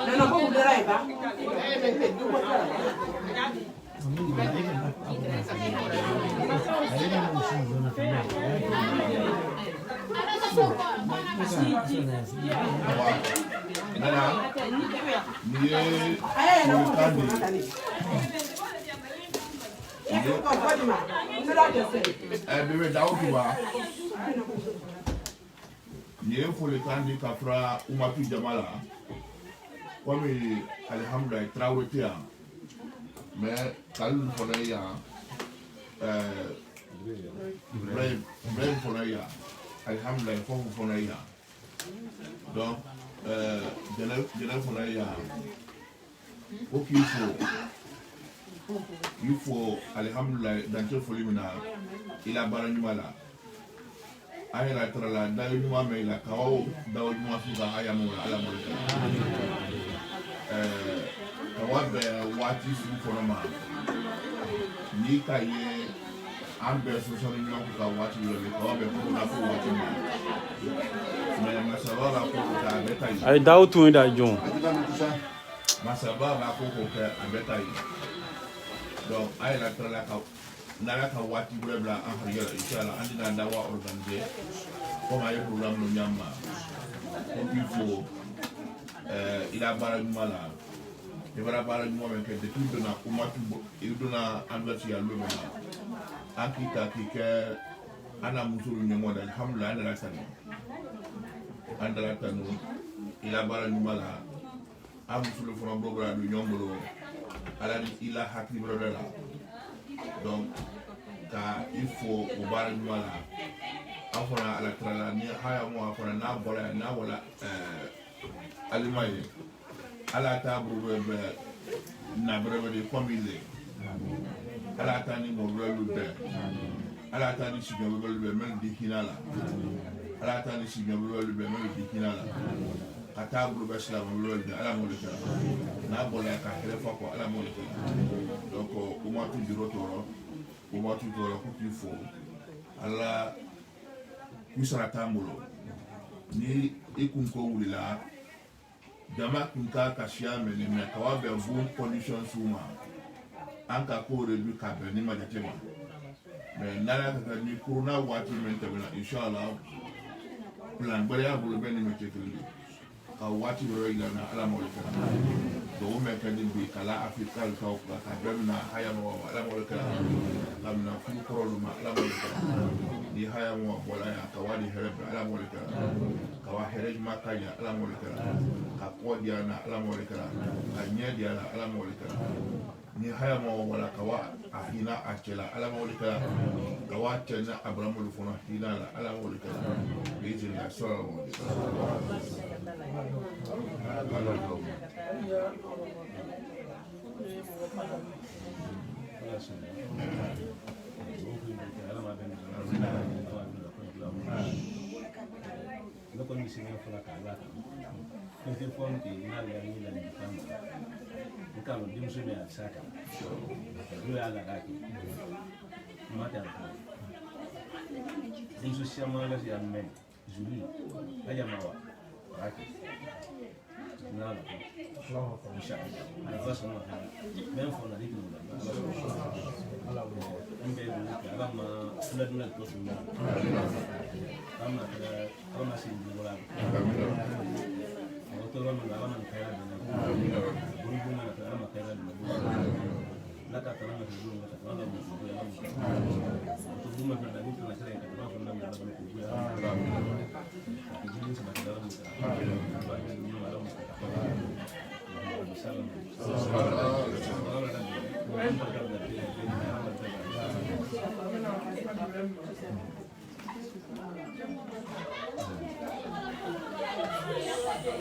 Nana ko mun kɛra yen ba? Nana, ni ye folikan de ye. Bébé Daouda, ni ye folikan di ka fara Umatu Jamala, komi alhamdulilayi Traoré tɛ yan, mais Kalilu fana ye yan, Ibrahim fana ye yan, alhamdulilayi Fɔfu fana ye yan, donc Jɛnɛ fana ye yan, ko k'i fo alhamdulilayi dantɛ foli min na i la baara ɲuman la, an yɛrɛ tara la dayo ɲuman mɛn i la kaw dayo ɲuman su ka a yamu la ala mɔri kawa bɛ waati sugu kɔnɔ ma n'i ka ye an bɛɛ sɔsɔli ɲɔgɔn k'u ka waati yɛlɛ kawa bɛ ko na fo waati min mais masaba b'a ko kɛ a bɛ taa yen. A ye daw tun da jɔn. Masaba b'a ko kɛ a bɛ taa yen. Donc a yɛrɛ tara la ka n'ala ka waati wɛrɛ bila an ka yɛlɛ inshallah an tɛna dawa organiser comme a ye programme dɔ ɲan ma ko k'i fo i la baara ɲuman la i bɛra baara ɲuman min kɛ depuis donna Umatu i donna anniversaire ya lomɛ na an k'i ta k'i kɛ an na muso ɲɛmɔgɔ de alhamdulilayi an dala tanu i la baara ɲuman la an muso fana bɔ bɔra don ɲɔgɔn bolo ala ni i la hakili wɛrɛ la donc ka i fo o baara ɲuman la an fana ala tara la ni haya mo fana n'a bɔra n'a wala alima ye ala ta buru bɛ na bɛrɛ de comme il est ala ta ni mo bɛrɛ lu bɛɛ ala ta ni siga bol be men di kinala ala ta ni siga bol be men di kinala kata groupe islam bol de ala mo le kala na bola ka telefa ko ala mo le kala donc o ma tu diro toro o ma tu toro ko qu'il faut ala kusara tambulo ni ikun ko wulila jama kun ka kashia men me ka wa be bon condition suma anka ko redu ka be ni ma jatema mais nana ka ni corona wati men tabina inshallah plan bare ya bulu ben me tekeli ka wati ro ila na ala mo le kala do me ka ni bi kala afrika ka be na haya mo ala mo le kala amna fu ko lu ma ala mo le kala ni haya mo wala ya ka wadi herbe ala mo le kala ka wa herej makanya ala mo le kala ka ko dia na ala mo le kala ka nya dia na ala mo le kala ni haya mo wala ka wa ahina akela ala mo le kala ka wa tena abramu lu fona hina ala mo le kala bi jin la sala mo le kala no condizione fala kala perché fonti na la ni la ni kama nkalo dimso me asaka due ala gaki mata dimso siamo la si amme juli aya mawa gaki na la inshallah ala basma même fona dikno ala mbe ala ma la to suma ama sin dula to lo na ama kaya na buru na ta ama kaya na la ka tana na buru na ta na mu ko ya to buru na da ni na sare ka na ko na na ko ya jini sa ta da mu ba ni na la mu salam